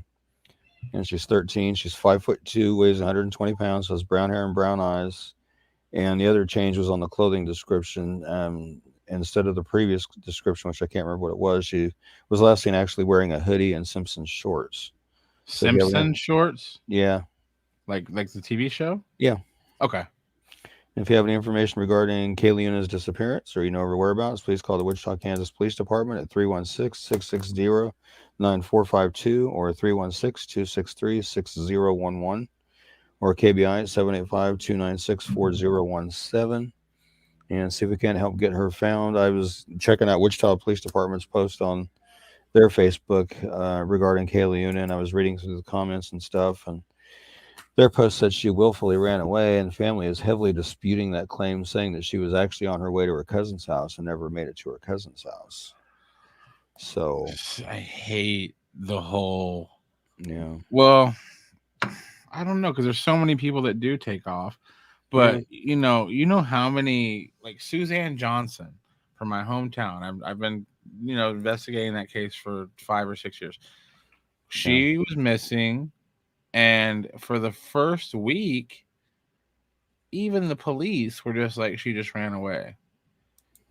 S1: And she's 13. She's 5'2", weighs 120 pounds, has brown hair and brown eyes. And the other change was on the clothing description. Instead of the previous description, which I can't remember what it was, she was last seen actually wearing a hoodie and Simpsons shorts.
S2: Simpsons shorts?
S1: Yeah.
S2: Like the TV show?
S1: Yeah.
S2: Okay.
S1: If you have any information regarding Kaylee's disappearance or you know her whereabouts, please call the Wichita, Kansas Police Department at 316-660-9452 or 316-263-6011 or KBI at 785-296-4017 and see if we can help get her found. I was checking out Wichita Police Department's post on their Facebook regarding Kaylee, and I was reading through the comments and stuff, and their post said she willfully ran away, and the family is heavily disputing that claim, saying that she was actually on her way to her cousin's house and never made it to her cousin's house. So
S2: I hate the whole.
S1: Yeah.
S2: Well, I don't know, because there's so many people that do take off, but you know how many, like Suzanne Johnson from my hometown. I've been, investigating that case for 5 or 6 years. She was missing, and for the first week, even the police were just like, she just ran away.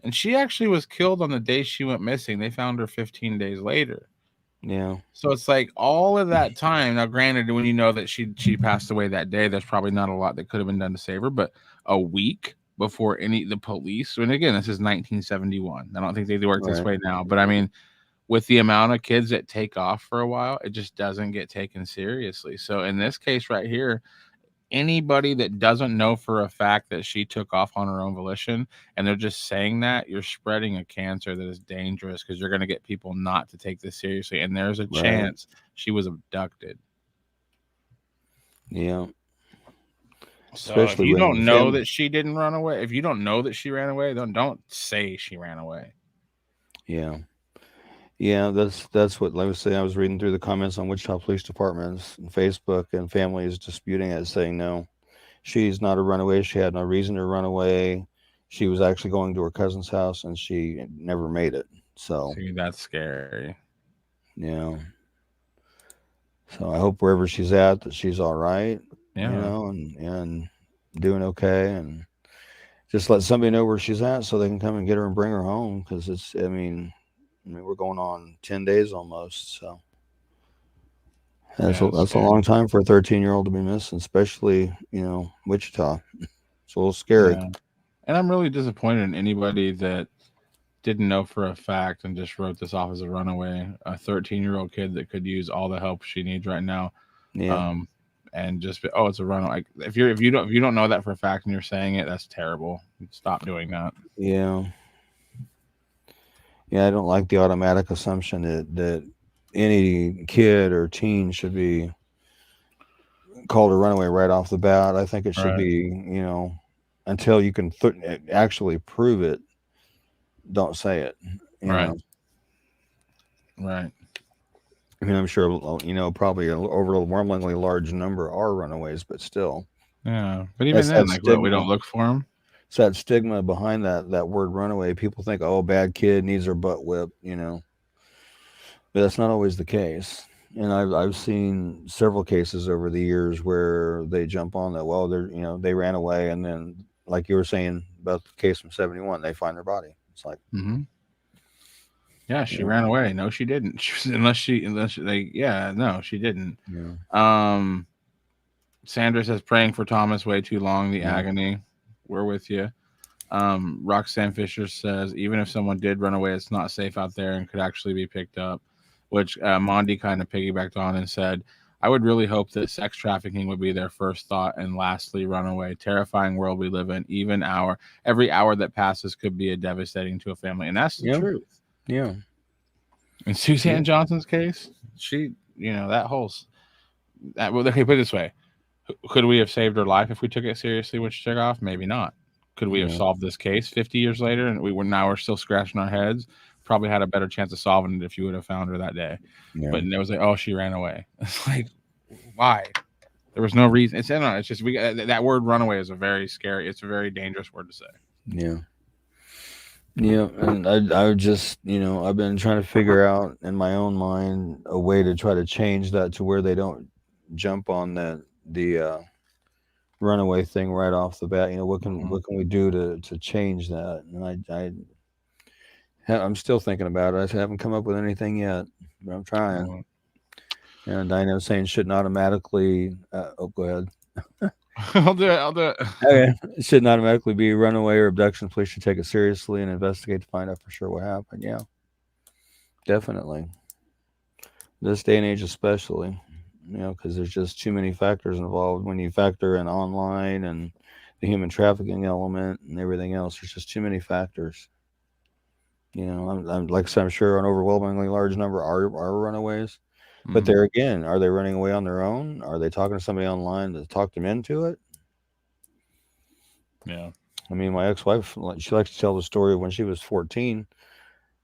S2: And she actually was killed on the day she went missing. They found her 15 days later.
S1: Yeah.
S2: So it's like all of that time. Now, granted, when you know that she passed away that day, there's probably not a lot that could have been done to save her. But a week before the police, and again, this is 1971. I don't think they work this way now. But I mean, with the amount of kids that take off for a while, it just doesn't get taken seriously. So in this case right here, anybody that doesn't know for a fact that she took off on her own volition and they're just saying that, you're spreading a cancer that is dangerous, because you're going to get people not to take this seriously, and there's a chance she was abducted.
S1: Yeah.
S2: So if you don't know that she didn't run away, if you don't know that she ran away, then don't say she ran away.
S1: Yeah. Yeah, that's what I was saying. I was reading through the comments on Wichita Police Departments and Facebook, and families disputing it, saying no, she's not a runaway. She had no reason to run away. She was actually going to her cousin's house, and she never made it. So,
S2: see, that's scary.
S1: Yeah. So I hope wherever she's at that she's all right.
S2: Yeah.
S1: And doing okay, and just let somebody know where she's at so they can come and get her and bring her home, because it's. I mean, we're going on 10 days almost, so that's a long time for a 13-year-old to be missing, especially, Wichita. It's a little scary.
S2: Yeah. And I'm really disappointed in anybody that didn't know for a fact and just wrote this off as a runaway. A 13-year-old kid that could use all the help she needs right now.
S1: Yeah.
S2: And just be, it's a runaway. If you don't know that for a fact and you're saying it, that's terrible. Stop doing that.
S1: Yeah. Yeah, I don't like the automatic assumption that any kid or teen should be called a runaway right off the bat. I think it should be, until you can actually prove it, don't say it.
S2: Right. Right.
S1: I mean, I'm sure, probably an overwhelmingly large number are runaways, but still.
S2: Yeah. But even then, we don't look for them.
S1: It's that stigma behind that word runaway. People think, bad kid needs her butt whipped, but that's not always the case. And I've seen several cases over the years where they jump on that. Well, they ran away, and then, like you were saying about the case from 71, they find their body. It's like,
S2: yeah, she ran away. No, she didn't. No, she didn't.
S1: Yeah.
S2: Sandra says, praying for Thomas way too long. The agony. We're with you. Roxanne Fisher says, even if someone did run away, it's not safe out there and could actually be picked up, which Mondi kind of piggybacked on and said, I would really hope that sex trafficking would be their first thought, and lastly, runaway. Terrifying world we live in. Every hour that passes could be devastating to a family. And that's the truth.
S1: Yeah.
S2: In Suzanne Johnson's case, she, okay, put it this way. Could we have saved her life if we took it seriously when she took off? Maybe not. Could we have solved this case 50 years later, and we're still scratching our heads? Probably had a better chance of solving it if you would have found her that day.
S1: Yeah.
S2: But it was like, she ran away. It's like, why? There was no reason. It's just that word runaway is a very scary. It's a very dangerous word to say.
S1: Yeah. Yeah, and I would just, I've been trying to figure out in my own mind a way to try to change that to where they don't jump on the runaway thing right off the bat. What can we do to change that? And I'm still thinking about it. I haven't come up with anything yet, but I'm trying. And I know saying shouldn't automatically. Go ahead.
S2: I'll do it.
S1: Okay. It shouldn't automatically be runaway or abduction. Police should take it seriously and investigate to find out for sure what happened. Yeah, definitely. This day and age, especially, because there's just too many factors involved. When you factor in online and the human trafficking element and everything else, there's just too many factors. I'm like I said, I'm sure an overwhelmingly large number are runaways. But there again, are they running away on their own? Are they talking to somebody online to talk them into it?
S2: Yeah.
S1: I mean, my ex-wife, she likes to tell the story of when she was 14.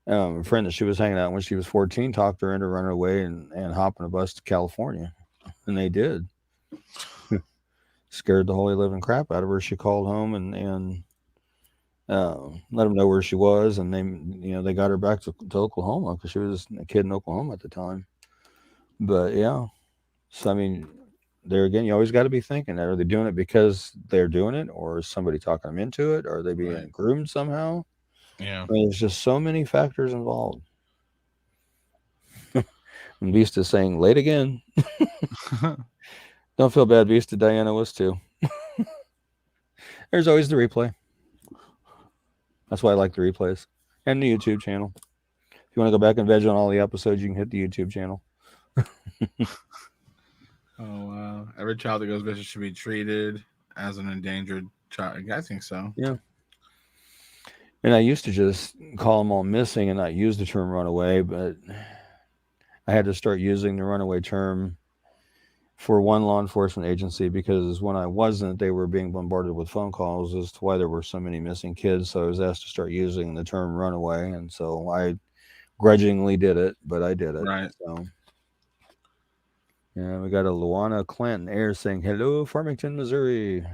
S1: A friend that she was hanging out when she was 14 talked her into running away and hopping a bus to California. And they did. Scared the holy living crap out of her. She called home and let them know where she was, and they got her back to Oklahoma because she was a kid in Oklahoma at the time. But yeah, so I mean, there again, you always got to be thinking: are they doing it because they're doing it, or is somebody talking them into it? Or are they being
S2: Right.
S1: groomed somehow?
S2: Yeah.
S1: I mean, there's just so many factors involved. And Beast is saying, "Late again." Don't feel bad, Beast. Diana was too. There's always the replay. That's why I like the replays and the YouTube channel. If you want to go back and veg on all the episodes, you can hit the YouTube channel.
S2: Oh wow! Every child that goes missing should be treated as an endangered child. I think so.
S1: Yeah. And I used to just call them all missing and not use the term runaway, but I had to start using the runaway term for one law enforcement agency because when I wasn't, they were being bombarded with phone calls as to why there were so many missing kids. So I was asked to start using the term runaway. And so I grudgingly did it, but I did it.
S2: Right.
S1: So, yeah, we got a Luana Clinton Air saying, "Hello, Farmington, Missouri."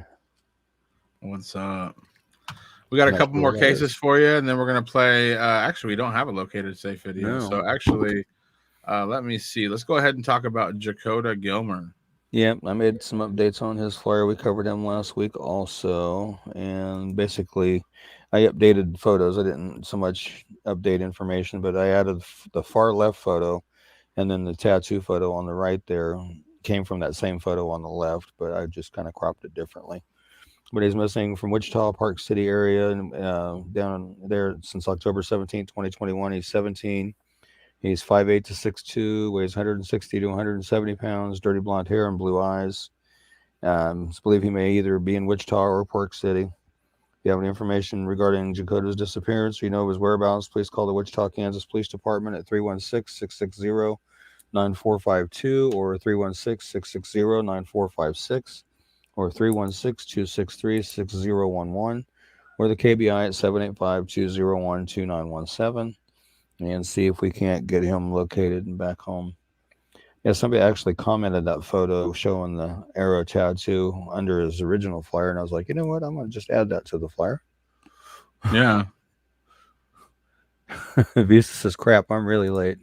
S2: What's up? We got a
S1: Not
S2: couple
S1: sure
S2: more
S1: where that
S2: cases
S1: is.
S2: for you, and then we're gonna play. Actually, we don't have a located safe video,
S1: No.
S2: so actually, let me see. Let's go ahead and talk about Jakota Gilmer.
S1: Yeah, I made some updates on his flyer. We covered him last week also. And basically, I updated photos. I didn't so much update information, but I added the far left photo and then the tattoo photo on the right there came from that same photo on the left, but I just kind of cropped it differently. But he's missing from Wichita, Park City area, and down there since October 17th, 2021. He's 17. He's 5'8" to 6'2", weighs 160 to 170 pounds, dirty blonde hair and blue eyes. It's believed he may either be in Wichita or Park City. If you have any information regarding Jakota's disappearance or you know of his whereabouts, please call the Wichita, Kansas Police Department at 316-660-9452 or 316-660-9456 or 316-263-6011 or the KBI at 785-201-2917 and see if we can't get him located and back home. Yeah, somebody actually commented that photo showing the arrow tattoo under his original flyer, and I was like, you know what? I'm going to just add that to the flyer.
S2: Yeah.
S1: Vista says, crap, I'm really late.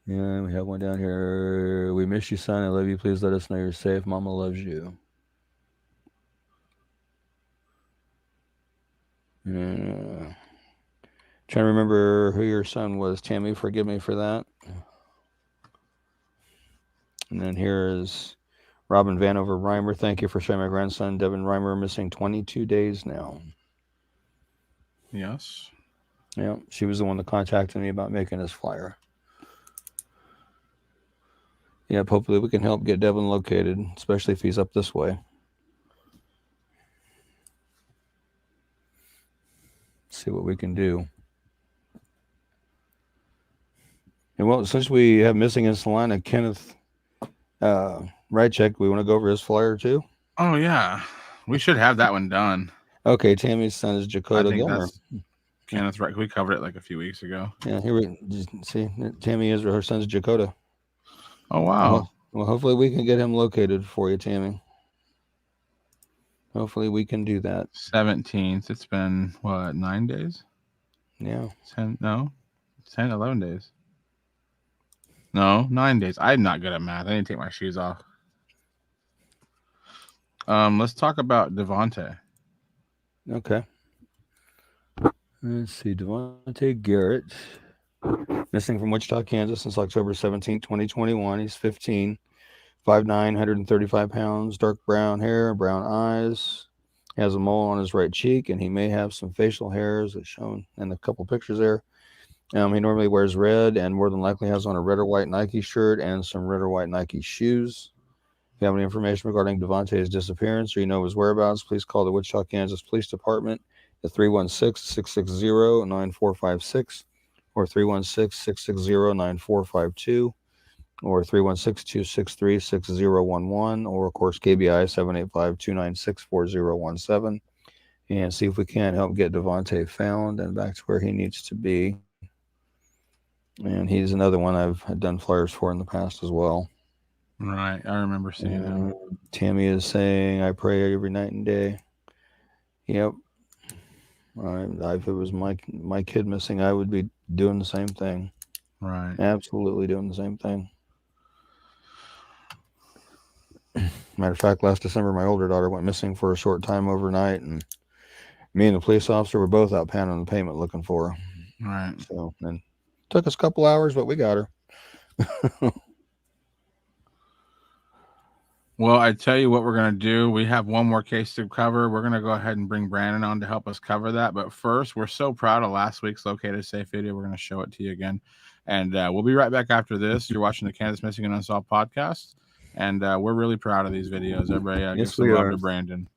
S1: Yeah, we have one down here. We miss you, son. I love you. Please let us know you're safe. Mama loves you. Yeah. Trying to remember who your son was, Tammy. Forgive me for that. And then here is Robin Vanover Reimer. Thank you for showing my grandson, Devin Reimer, missing 22 days now.
S2: Yes.
S1: Yeah, she was the one that contacted me about making this flyer. Yeah, hopefully we can help get Devin located, especially if he's up this way. See what we can do. And well, since we have missing in Salina, Kenneth Reitcheck, we want to go over his flyer too?
S2: Oh yeah, we should have that one done.
S1: Okay, Tammy's son is Jakota Gilmer.
S2: Kenneth, right? We covered it like a few weeks ago.
S1: Yeah, here we see Tammy is her son's Jakota.
S2: Oh wow.
S1: Well, hopefully we can get him located for you, Tammy. Hopefully we can do that.
S2: 17th. It's been what, 9 days?
S1: Yeah.
S2: 10, 11 days. No, 9 days. I'm not good at math. I need to take my shoes off. Let's talk about Devontae.
S1: Okay. Let's see. Devontae Garrett, missing from Wichita, Kansas since October 17, 2021. He's 15, 5'9", 135 pounds, dark brown hair, brown eyes. He has a mole on his right cheek, and he may have some facial hairs as shown in a couple pictures there. He normally wears red and more than likely has on a red or white Nike shirt and some red or white Nike shoes. If you have any information regarding Devontae's disappearance or you know his whereabouts, please call the Wichita, Kansas Police Department at 316-660-9456 or 316-660-9452 or 316-263-6011 or, of course, KBI 785-296-4017 and see if we can help get Devontae found and back to where he needs to be. And he's another one I've done flyers for in the past as well.
S2: Right. I remember seeing him.
S1: Tammy is saying, I pray every night and day. Yep. If it was my kid missing, I would be doing the same thing.
S2: Right.
S1: Absolutely doing the same thing. Matter of fact, last December, my older daughter went missing for a short time overnight, and me and the police officer were both out pounding the pavement looking for her.
S2: Right.
S1: So, and took us a couple hours, but we got her.
S2: Well, I tell you what we're going to do. We have one more case to cover. We're going to go ahead and bring Brandon on to help us cover that. But first, we're so proud of last week's Located Safe video. We're going to show it to you again. And we'll be right back after this. You're watching the Kansas Missing and Unsolved podcast. And we're really proud of these videos. Everybody give some love to Brandon.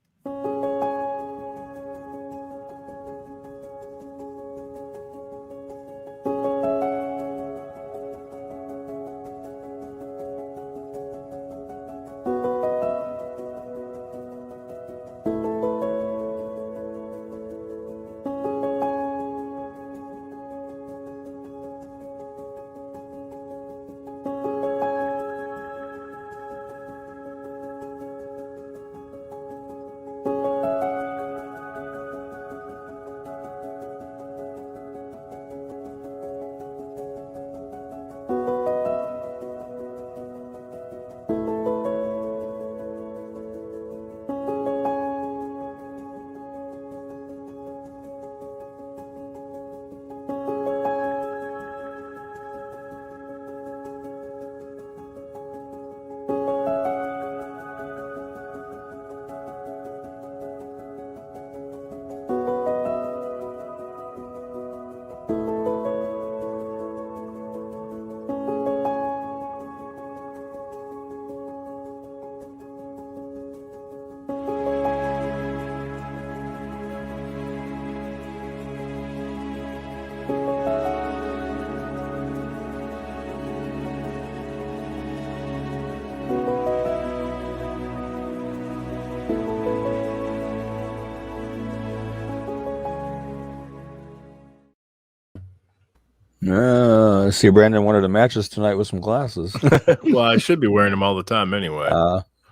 S1: I see Brandon wanted to match us tonight with some glasses.
S4: Well, I should be wearing them all the time anyway.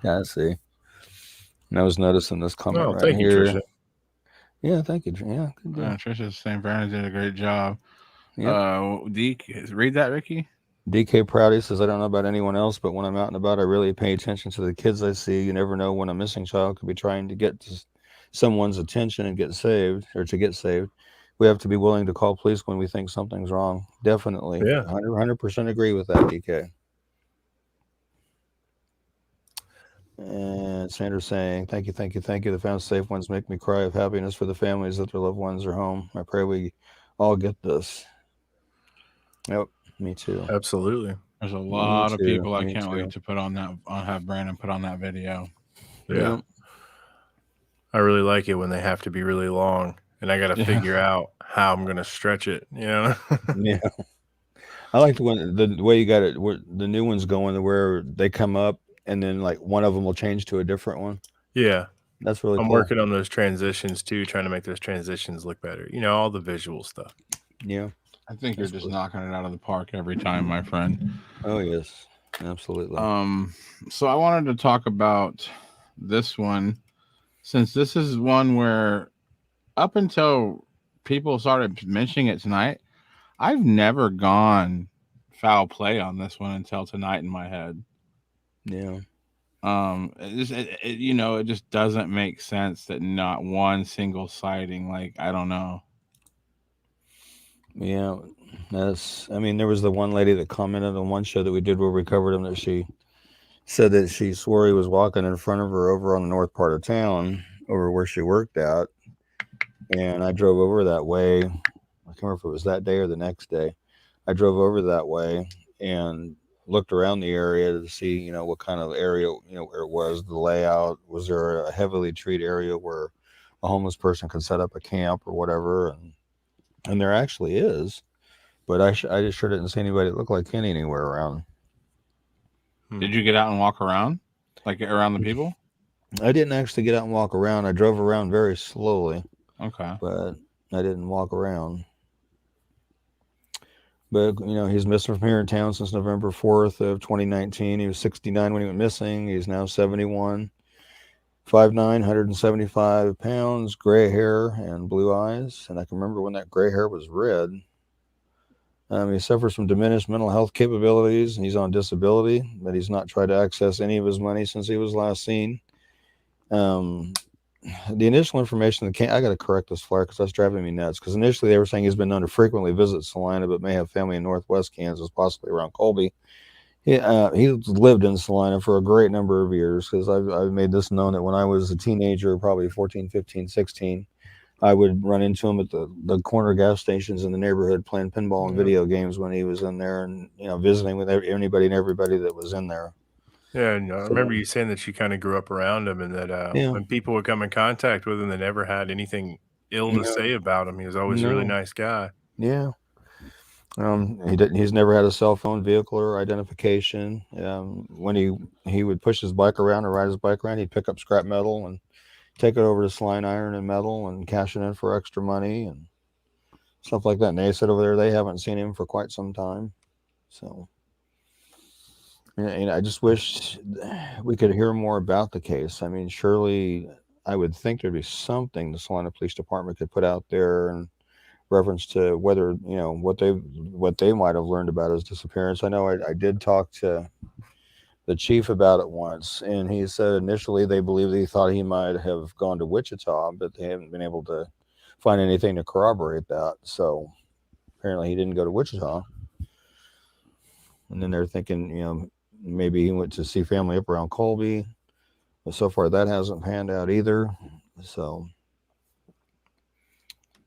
S1: Yeah, I see. And I was noticing this comment right
S4: thank
S1: here.
S4: You, Trisha.
S1: Yeah, thank you. Yeah, good deal.
S2: Trisha's saying Brandon did a great job.
S1: Yep.
S2: Read that, Ricky.
S1: DK Prouty says, I don't know about anyone else, but when I'm out and about, I really pay attention to the kids I see. You never know when a missing child could be trying to get to someone's attention and get saved, or to get saved. We have to be willing to call police when we think something's wrong. Definitely.
S4: Yeah.
S1: 100% agree with that, DK. And Sanders saying, thank you. The found safe ones make me cry of happiness for the families that their loved ones are home. I pray we all get this. Yep, me too.
S4: Absolutely.
S2: There's a lot of people I can't wait to put on that. I'll have Brandon put on that video.
S4: Yeah. Yep. I really like it when they have to be really long, and I got to figure out how I'm going to stretch it, you know?
S1: Yeah. I like the way you got it, where the new ones going, where they come up and then like one of them will change to a different one.
S4: Yeah.
S1: That's really cool.
S4: I'm working on those transitions too, trying to make those transitions look better. You know, all the visual stuff.
S1: Yeah.
S2: I think you're just knocking it out of the park every time, my friend.
S1: Oh, yes. Absolutely.
S2: So I wanted to talk about this one, since this is one where up until people started mentioning it tonight, I've never gone foul play on this one until tonight in my head.
S1: Yeah.
S2: It just doesn't make sense that not one single sighting. Like, I don't know.
S1: Yeah, there was the one lady that commented on one show that we did where we covered him, that she said that she swore he was walking in front of her over on the north part of town, over where she worked at. And I drove over that way. I can't remember if it was that day or the next day. I drove over that way and looked around the area to see, what kind of area, where it was, the layout. Was there a heavily treated area where a homeless person could set up a camp or whatever? And there actually is, but I just sure didn't see anybody that looked like Kenny anywhere around.
S2: Did you get out and walk around, like around the people?
S1: I didn't actually get out and walk around. I drove around very slowly.
S2: Okay.
S1: But I didn't walk around. But he's missing from here in town since November 4th of 2019. He was 69 when he went missing. He's now 71, 5'9", 175 pounds, gray hair and blue eyes. And I can remember when that gray hair was red. He suffers from diminished mental health capabilities, and he's on disability, but he's not tried to access any of his money since he was last seen. The initial information that came, I got to correct this flyer because that's driving me nuts. Because initially they were saying he's been known to frequently visit Salina, but may have family in northwest Kansas, possibly around Colby. He lived in Salina for a great number of years, because I've made this known that when I was a teenager, probably 14, 15, 16, I would run into him at the corner gas stations in the neighborhood playing pinball and video games when he was in there, and visiting with anybody and everybody that was in there.
S4: Yeah, and I remember you saying that you kind of grew up around him, and that when people would come in contact with him, they never had anything ill to say about him. He was always a really nice guy.
S1: Yeah. He's never had a cell phone, vehicle, or identification. When he would push his bike around or ride his bike around, he'd pick up scrap metal and take it over to Slime Iron and Metal and cash it in for extra money and stuff like that. And they said over there they haven't seen him for quite some time. So, I just wish we could hear more about the case. I mean, surely I would think there'd be something the Salina Police Department could put out there in reference to whether, what they might have learned about his disappearance. I know I did talk to the chief about it once, and he said initially they believed he thought he might have gone to Wichita, but they haven't been able to find anything to corroborate that. So apparently he didn't go to Wichita. And then they're thinking, maybe he went to see family up around Colby, but so far that hasn't panned out either. So,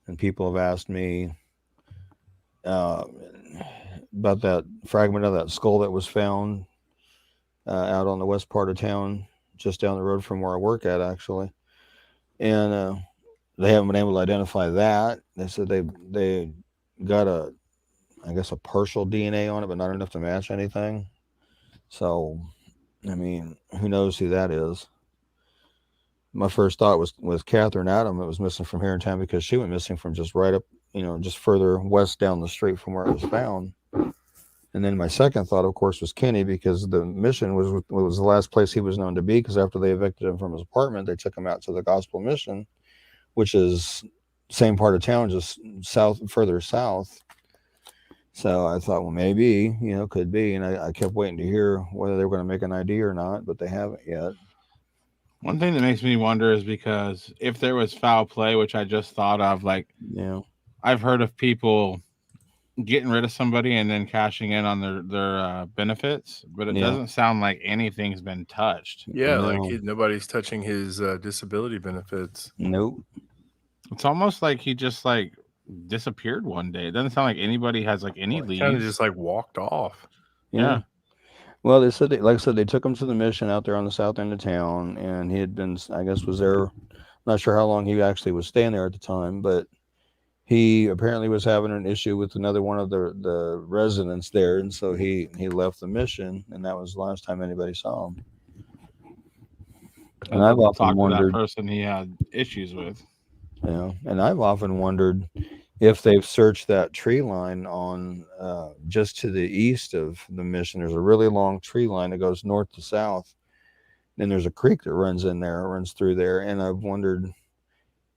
S1: and people have asked me about that fragment of that skull that was found out on the west part of town, just down the road from where I work at, actually. And they haven't been able to identify that. They said they got a partial DNA on it, but not enough to match anything. So, I mean, who knows who that is? My first thought was Catherine Adam. It was missing from here in town because she went missing from just right up, just further west down the street from where it was found. And then my second thought, of course, was Kenny, because the Mission was the last place he was known to be, because after they evicted him from his apartment, they took him out to the Gospel Mission, which is same part of town, just further south. So I thought, well, maybe, could be. And I kept waiting to hear whether they were going to make an ID or not, but they haven't yet.
S2: One thing that makes me wonder is because if there was foul play, which I just thought of, I've heard of people getting rid of somebody and then cashing in on their benefits, but it doesn't sound like anything's been touched.
S4: Yeah, nobody's touching his disability benefits.
S1: Nope.
S2: It's almost like he just disappeared one day. It doesn't sound like anybody has any leads.
S4: Kind of just walked off.
S2: Yeah.
S1: Well, they said, like I said, they took him to the Mission out there on the south end of town, and he had been, I guess, was there. Not sure how long he actually was staying there at the time, but he apparently was having an issue with another one of the residents there, and so he left the Mission, and that was the last time anybody saw him. And I've often wondered,
S2: that person he had issues with.
S1: Yeah, and I've often wondered if they've searched that tree line on just to the east of the Mission. There's a really long tree line that goes north to south. Then there's a creek that runs through there. And I've wondered,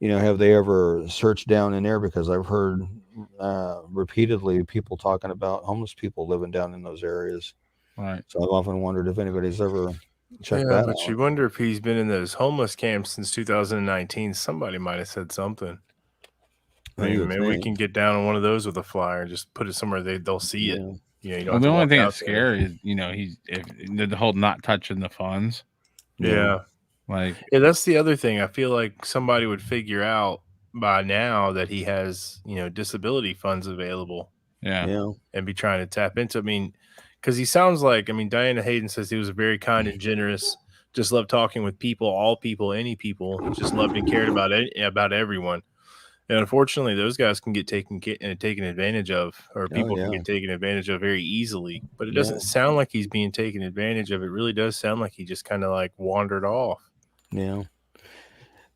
S1: have they ever searched down in there? Because I've heard repeatedly people talking about homeless people living down in those areas.
S2: Right.
S1: So I've often wondered if anybody's ever checked that out.
S4: But you wonder if he's been in those homeless camps since 2019. Somebody might have said something. Maybe we can get down on one of those with a flyer and just put it somewhere they'll see it. The
S2: only thing that's scary is he's the whole not touching the funds.
S4: Yeah, that's the other thing. I feel like somebody would figure out by now that he has disability funds available.
S2: Yeah,
S4: and be trying to tap into. I mean, because he sounds like. I mean, Diana Hayden says he was very kind and generous. Just loved talking with people, all people, any people. Just loved and cared about everyone. And unfortunately, those guys can get taken advantage of, or people can get taken advantage of very easily. But it doesn't sound like he's being taken advantage of. It really does sound like he just kind of wandered off.
S1: Yeah.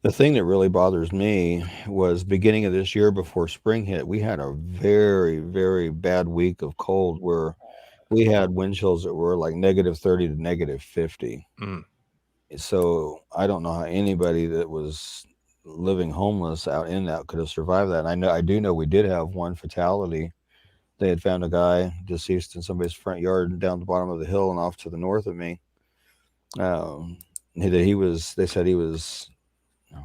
S1: The thing that really bothers me was beginning of this year before spring hit, we had a very, very bad week of cold where we had wind chills that were like -30 to -50.
S4: Mm.
S1: So I don't know how anybody that was living homeless out in that could have survived that. And I do know we did have one fatality. They had found a guy deceased in somebody's front yard down the bottom of the hill and off to the north of me. They said he was,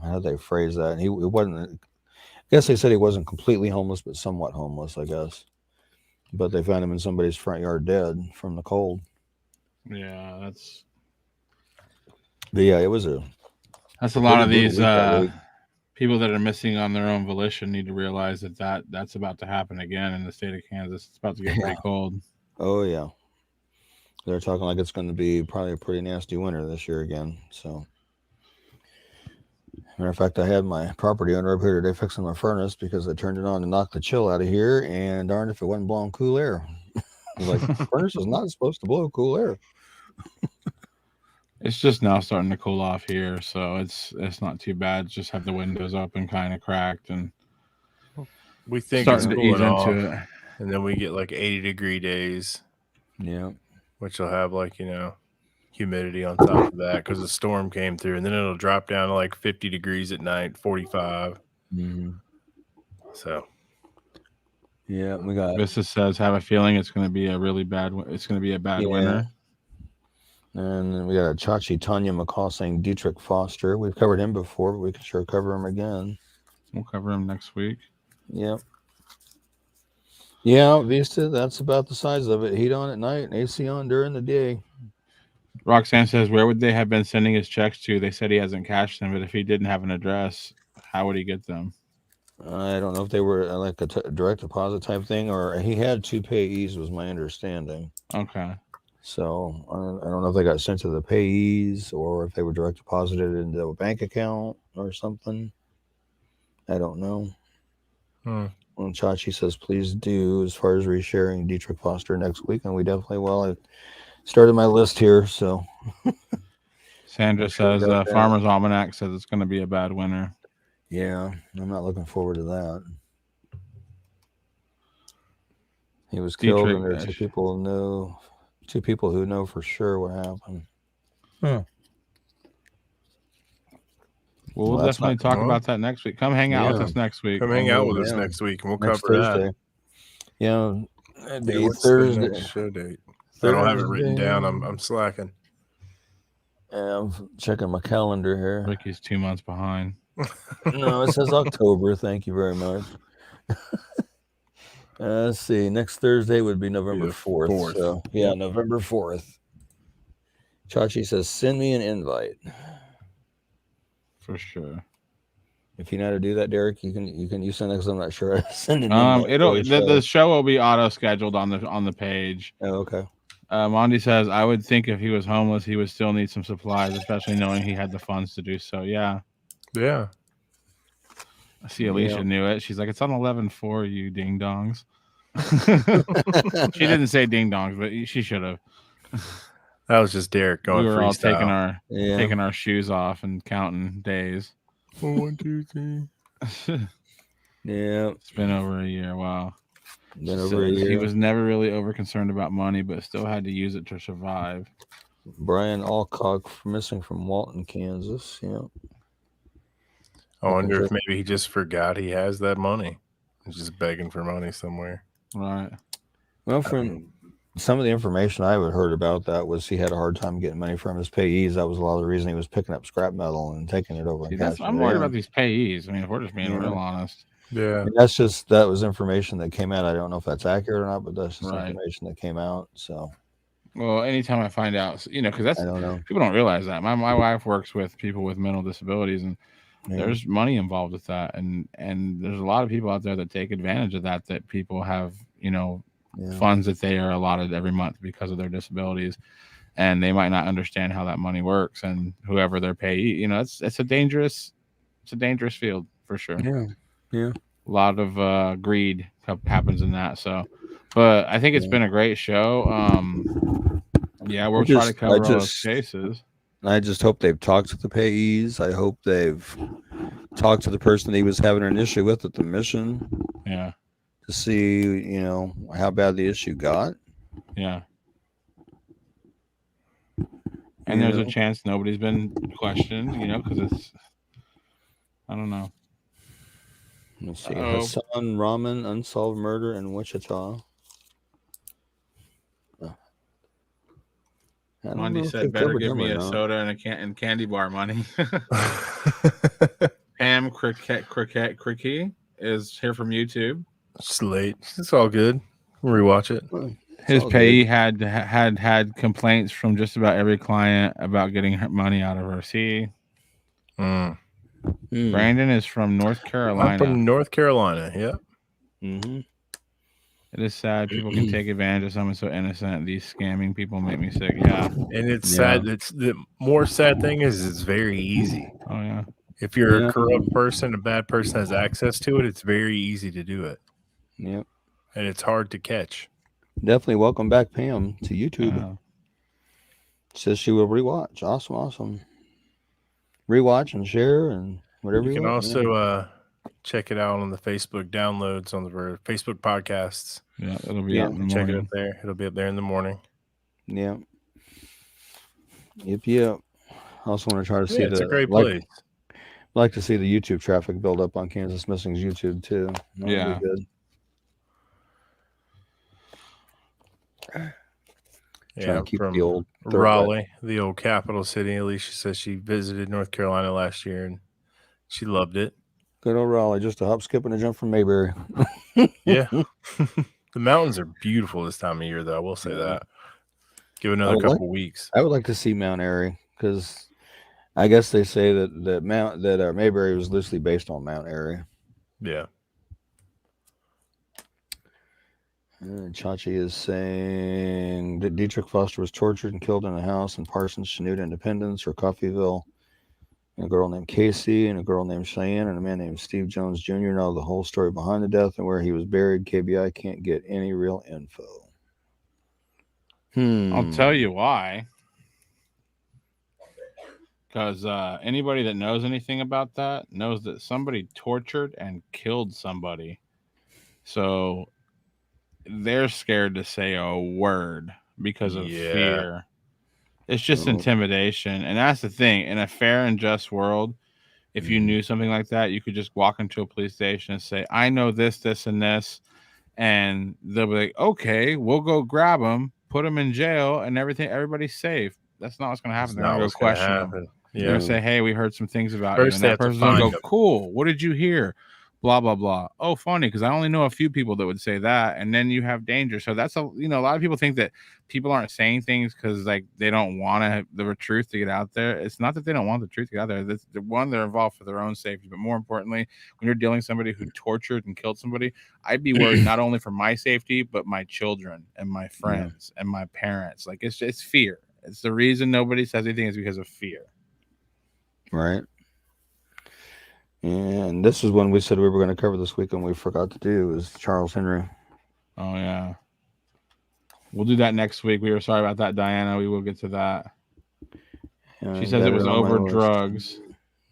S1: how did they phrase that? It wasn't, I guess they said he wasn't completely homeless, but somewhat homeless, I guess. But they found him in somebody's front yard dead from the cold.
S2: Yeah, that's.
S1: But yeah, it was
S2: That's a lot of these
S1: week.
S2: people that are missing on their own volition need to realize that's about to happen again in the state of Kansas. It's about to get pretty cold.
S1: Oh yeah, they're talking like it's going to be probably a pretty nasty winter this year again. So, matter of fact, I had my property owner up here today fixing my furnace because I turned it on to knock the chill out of here, and darn if it wasn't blowing cool air. I was like, the furnace is not supposed to blow cool air.
S2: It's just now starting to cool off here, so it's not too bad. Just have the windows open, kind of cracked, and
S4: we think
S2: starting
S4: it's
S2: to ease
S4: cooling off,
S2: into it.
S4: and then we get like 80-degree days.
S1: Yeah,
S4: which will have like humidity on top of that because the storm came through, and then it'll drop down to like 50 degrees at night, 45.
S1: Mm-hmm.
S4: So.
S1: Yeah, we got.
S2: Vista says, "Have a feeling it's going to be a really bad. It's going to be a bad winter."
S1: And then we got a Chachi Tanya McCall saying Dietrich Foster. We've covered him before, but we can sure cover him again.
S2: We'll cover him next week.
S1: Yep. Yeah, Vista, that's about the size of it. Heat on at night and AC on during the day.
S2: Roxanne says, where would they have been sending his checks to? They said he hasn't cashed them, but if he didn't have an address, how would he get them?
S1: I don't know if they were like a direct deposit type thing, or he had 2 payees was my understanding.
S2: Okay.
S1: So I don't know if they got sent to the payees or if they were direct deposited into a bank account or something. I don't know. Well, Chachi says, please do as far as resharing Dietrich Foster next week. And we definitely will. I started my list here. So
S2: Sandra says, Farmer's Almanac says it's going to be a bad winter.
S1: Yeah, I'm not looking forward to that. He was killed, and there's 2 people who know for sure what happened.
S2: Well, we'll definitely talk about that next week. Come hang out with us next week.
S4: Come hang out with us next week, and we'll
S1: next
S4: cover
S1: Thursday.
S4: that.
S1: Yeah, it'd be
S4: what's
S1: Thursday.
S4: The next show date? I don't have it written down. I'm slacking.
S1: Yeah, I'm checking my calendar here.
S2: Ricky's 2 months behind.
S1: No, it says October. Thank you very much. Let's see. Next Thursday would be November 4th. So, yeah, November 4th. Chachi says, send me an invite.
S2: For sure.
S1: If you know how to do that, Derek, you send it because I'm not sure. Send an invite.
S2: The show will be auto scheduled on the page.
S1: Oh, okay.
S2: Mondi says, I would think if he was homeless, he would still need some supplies, especially knowing he had the funds to do so. Yeah.
S4: Yeah.
S2: I see Alicia knew it. She's like, it's on 11-4, you ding dongs. She didn't say ding dongs, but she should have.
S4: That was just Derek going.
S2: We were
S4: freestyle.
S2: all taking our shoes off and counting days.
S4: 1, 2, 3.
S1: Yeah.
S2: It's been over a year. Wow.
S1: Been over a year.
S2: He was never really over concerned about money, but still had to use it to survive.
S1: Brian Alcock missing from Walton, Kansas. Yeah.
S4: I wonder if maybe he just forgot he has that money. He's just begging for money somewhere.
S2: Right.
S1: Well, from some of the information I had heard about that was he had a hard time getting money from his payees. That was a lot of the reason he was picking up scrap metal and taking it over.
S2: I'm worried about these payees. I mean, if we're just being real honest.
S1: Yeah. And that was information that came out. I don't know if that's accurate or not, but that's just information that came out. So.
S2: Well, anytime I find out, because that's,
S1: I don't know.
S2: People don't realize that. My wife works with people with mental disabilities, and there's money involved with that. And there's a lot of people out there that take advantage of that people have, funds that they are allotted every month because of their disabilities, and they might not understand how that money works. And whoever their payee, it's a dangerous field for sure.
S1: Yeah.
S2: A lot of greed happens in that. So, but I think it's been a great show. We'll try to cover all those cases.
S1: I just hope they've talked to the payees. I hope they've talk to the person that he was having an issue with at the mission.
S2: Yeah.
S1: To see, how bad the issue got.
S2: Yeah. And there's a chance nobody's been questioned, because it's, I don't know.
S1: Let's see. Hassan Rahman, unsolved murder in Wichita.
S2: Mondi said, better give me a soda and candy bar money. Pam Cricket is here from YouTube.
S4: It's late. It's all good. We'll rewatch it.
S2: His payee had complaints from just about every client about getting money out of her. See, Brandon is from North Carolina.
S4: I'm from North Carolina. Yep.
S1: Mm-hmm.
S2: It is sad people can take advantage of someone so innocent. These scamming people make me sick. Yeah,
S4: and it's sad. It's the more sad thing is it's very easy.
S2: Oh yeah.
S4: If you're a corrupt person, a bad person has access to it, it's very easy to do it.
S1: Yep.
S4: And it's hard to catch.
S1: Definitely welcome back, Pam, to YouTube. Says she will rewatch. Awesome. Rewatch and share and whatever you
S4: can
S1: want.
S4: Also check it out on the Facebook downloads on the Facebook podcasts.
S2: Yeah, it'll be up in the
S4: check
S2: morning.
S4: it up there. It'll be up there in the morning.
S1: Yeah. Yep. Also want to try to see
S4: it's a great place.
S1: Like to see the YouTube traffic build up on Kansas Missing's YouTube too. That'd be good.
S4: Yeah,
S1: keep
S4: from
S1: the old
S4: Raleigh, the old capital city. Alicia says she visited North Carolina last year and she loved it.
S1: Good old Raleigh, just a hop, skip, and a jump from Mayberry.
S4: Yeah. The mountains are beautiful this time of year, though. I will say that. Give it another couple weeks.
S1: I would like to see Mount Airy because I guess they say that Mayberry was loosely based on Mount Airy.
S4: Yeah.
S1: Chachi is saying that Dietrich Foster was tortured and killed in a house in Parsons, Chanute, Independence, or Coffeyville. And a girl named Casey and a girl named Cheyenne and a man named Steve Jones Jr. know the whole story behind the death and where he was buried. KBI can't get any real info.
S2: I'll tell you why. Because anybody that knows anything about that knows that somebody tortured and killed somebody. So they're scared to say a word because of fear. It's just intimidation. And that's the thing. In a fair and just world, if you knew something like that, you could just walk into a police station and say, I know this, this, and this. And they'll be like, okay, we'll go grab them, put them in jail, and everybody's safe. That's not what's going to happen. They're going to go question them. They're going to say, hey, we heard some things about you. And that person's going to go, cool. What did you hear? Blah, blah, blah. Oh, funny, because I only know a few people that would say that. And then you have danger. So that's a lot of people think that people aren't saying things because like they don't want the truth to get out there. It's not that they don't want the truth to get out there. They're involved for their own safety. But more importantly, when you're dealing with somebody who tortured and killed somebody, I'd be worried not only for my safety, but my children and my friends and my parents. Like it's fear. It's the reason nobody says anything is because of fear.
S1: Right. And this is one we said we were going to cover this week and we forgot to do is Charles Henry.
S2: Oh, yeah. We'll do that next week. We were sorry about that, Diana. We will get to that. She says it was over drugs.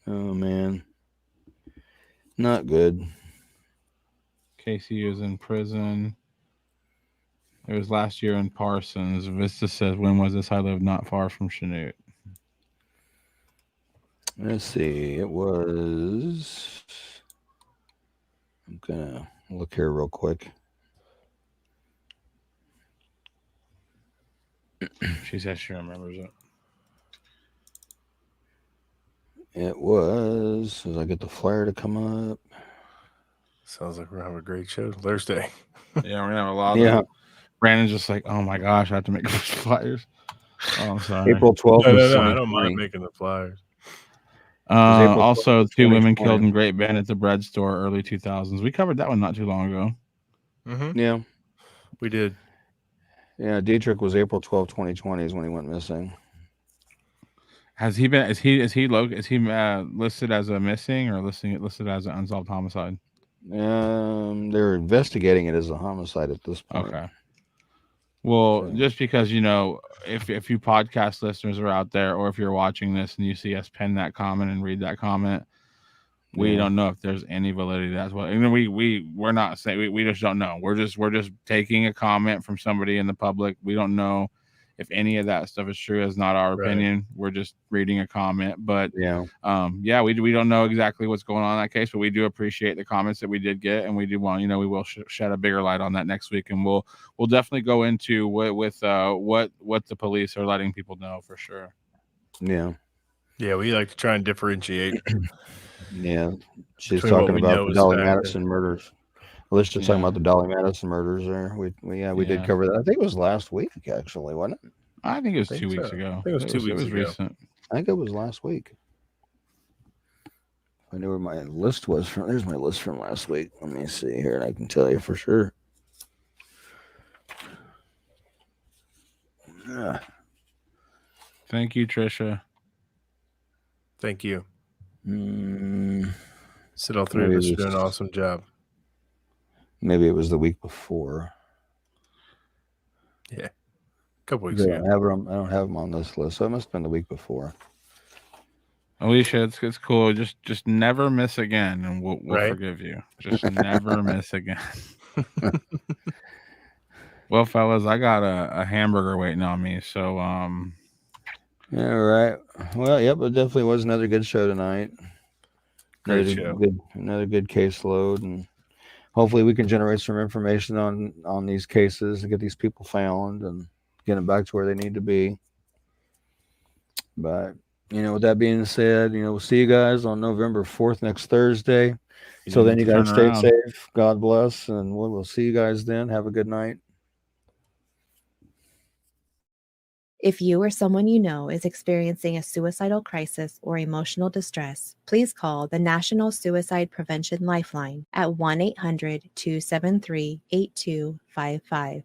S1: Oh, man. Not good.
S2: Casey was in prison. It was last year in Parsons. Vista says, when was this? I live not far from Chanute.
S1: Let's see. It was. I'm gonna look here real quick.
S2: She says she remembers it.
S1: It was. As I get the flyer to come up.
S4: Sounds like we're gonna have a great show Thursday.
S2: Yeah, we're gonna have a lot. Yeah. Brandon's just like, oh my gosh, I have to make flyers. Oh, I'm sorry.
S1: April 12th.
S4: No, I don't mind making the flyers.
S2: Also, 2 women killed in Great Bend at the bread store early 2000s. We covered that one not too long ago.
S4: Mm-hmm.
S1: Yeah,
S4: we did.
S1: Yeah, Dietrich was April 12, 2020 is when he went missing.
S2: Has he been? Is he listed as a missing or listed as an unsolved homicide?
S1: They're investigating it as a homicide at this point.
S2: Okay. Well, just because, if you podcast listeners are out there, or if you're watching this and you see us pen that comment and read that comment, We
S1: Yeah.
S2: don't know if there's any validity. That's what, and we're not saying, we just don't know. We're just taking a comment from somebody in the public. We don't know if any of that stuff is true. It's not our opinion. We're just reading a comment. But we don't know exactly what's going on in that case, but we do appreciate the comments that we did get, and we do want, we will shed a bigger light on that next week, and we'll definitely go into what the police are letting people know for sure.
S1: Yeah.
S4: Yeah, we like to try and differentiate.
S1: Yeah, she's
S4: Between what
S1: talking
S4: we
S1: about
S4: know
S1: the
S4: is
S1: Dolly
S4: fact
S1: Madison murders. Alicia's talking about the Dolly Madison murders there. We did cover that. I think it was last week, actually, wasn't it?
S2: I think it was 2 weeks ago.
S4: I think it was 2 weeks ago.
S2: Recent.
S1: I think it was last week. I knew where my list was from. There's my list from last week. Let me see here, and I can tell you for sure.
S2: Thank you, Trisha.
S4: Thank you. Said all
S1: Maybe
S4: three of us are doing an awesome job.
S1: Maybe it was the week before.
S4: Yeah, a couple weeks ago.
S1: I don't have them on this list, so it must have been the week before.
S2: Alicia, it's cool. Just never miss again, and we'll forgive you. Just never miss again. Well, fellas, I got a hamburger waiting on me, so
S1: Yeah, right. Well, yep, it definitely was another good show tonight.
S4: Great show.
S1: Another good caseload, and hopefully we can generate some information on these cases and get these people found and get them back to where they need to be. But with that being said, we'll see you guys on November 4th next Thursday. So then you guys stay safe. God bless, and we'll see you guys then. Have a good night.
S3: If you or someone you know is experiencing a suicidal crisis or emotional distress, please call the National Suicide Prevention Lifeline at 1-800-273-8255.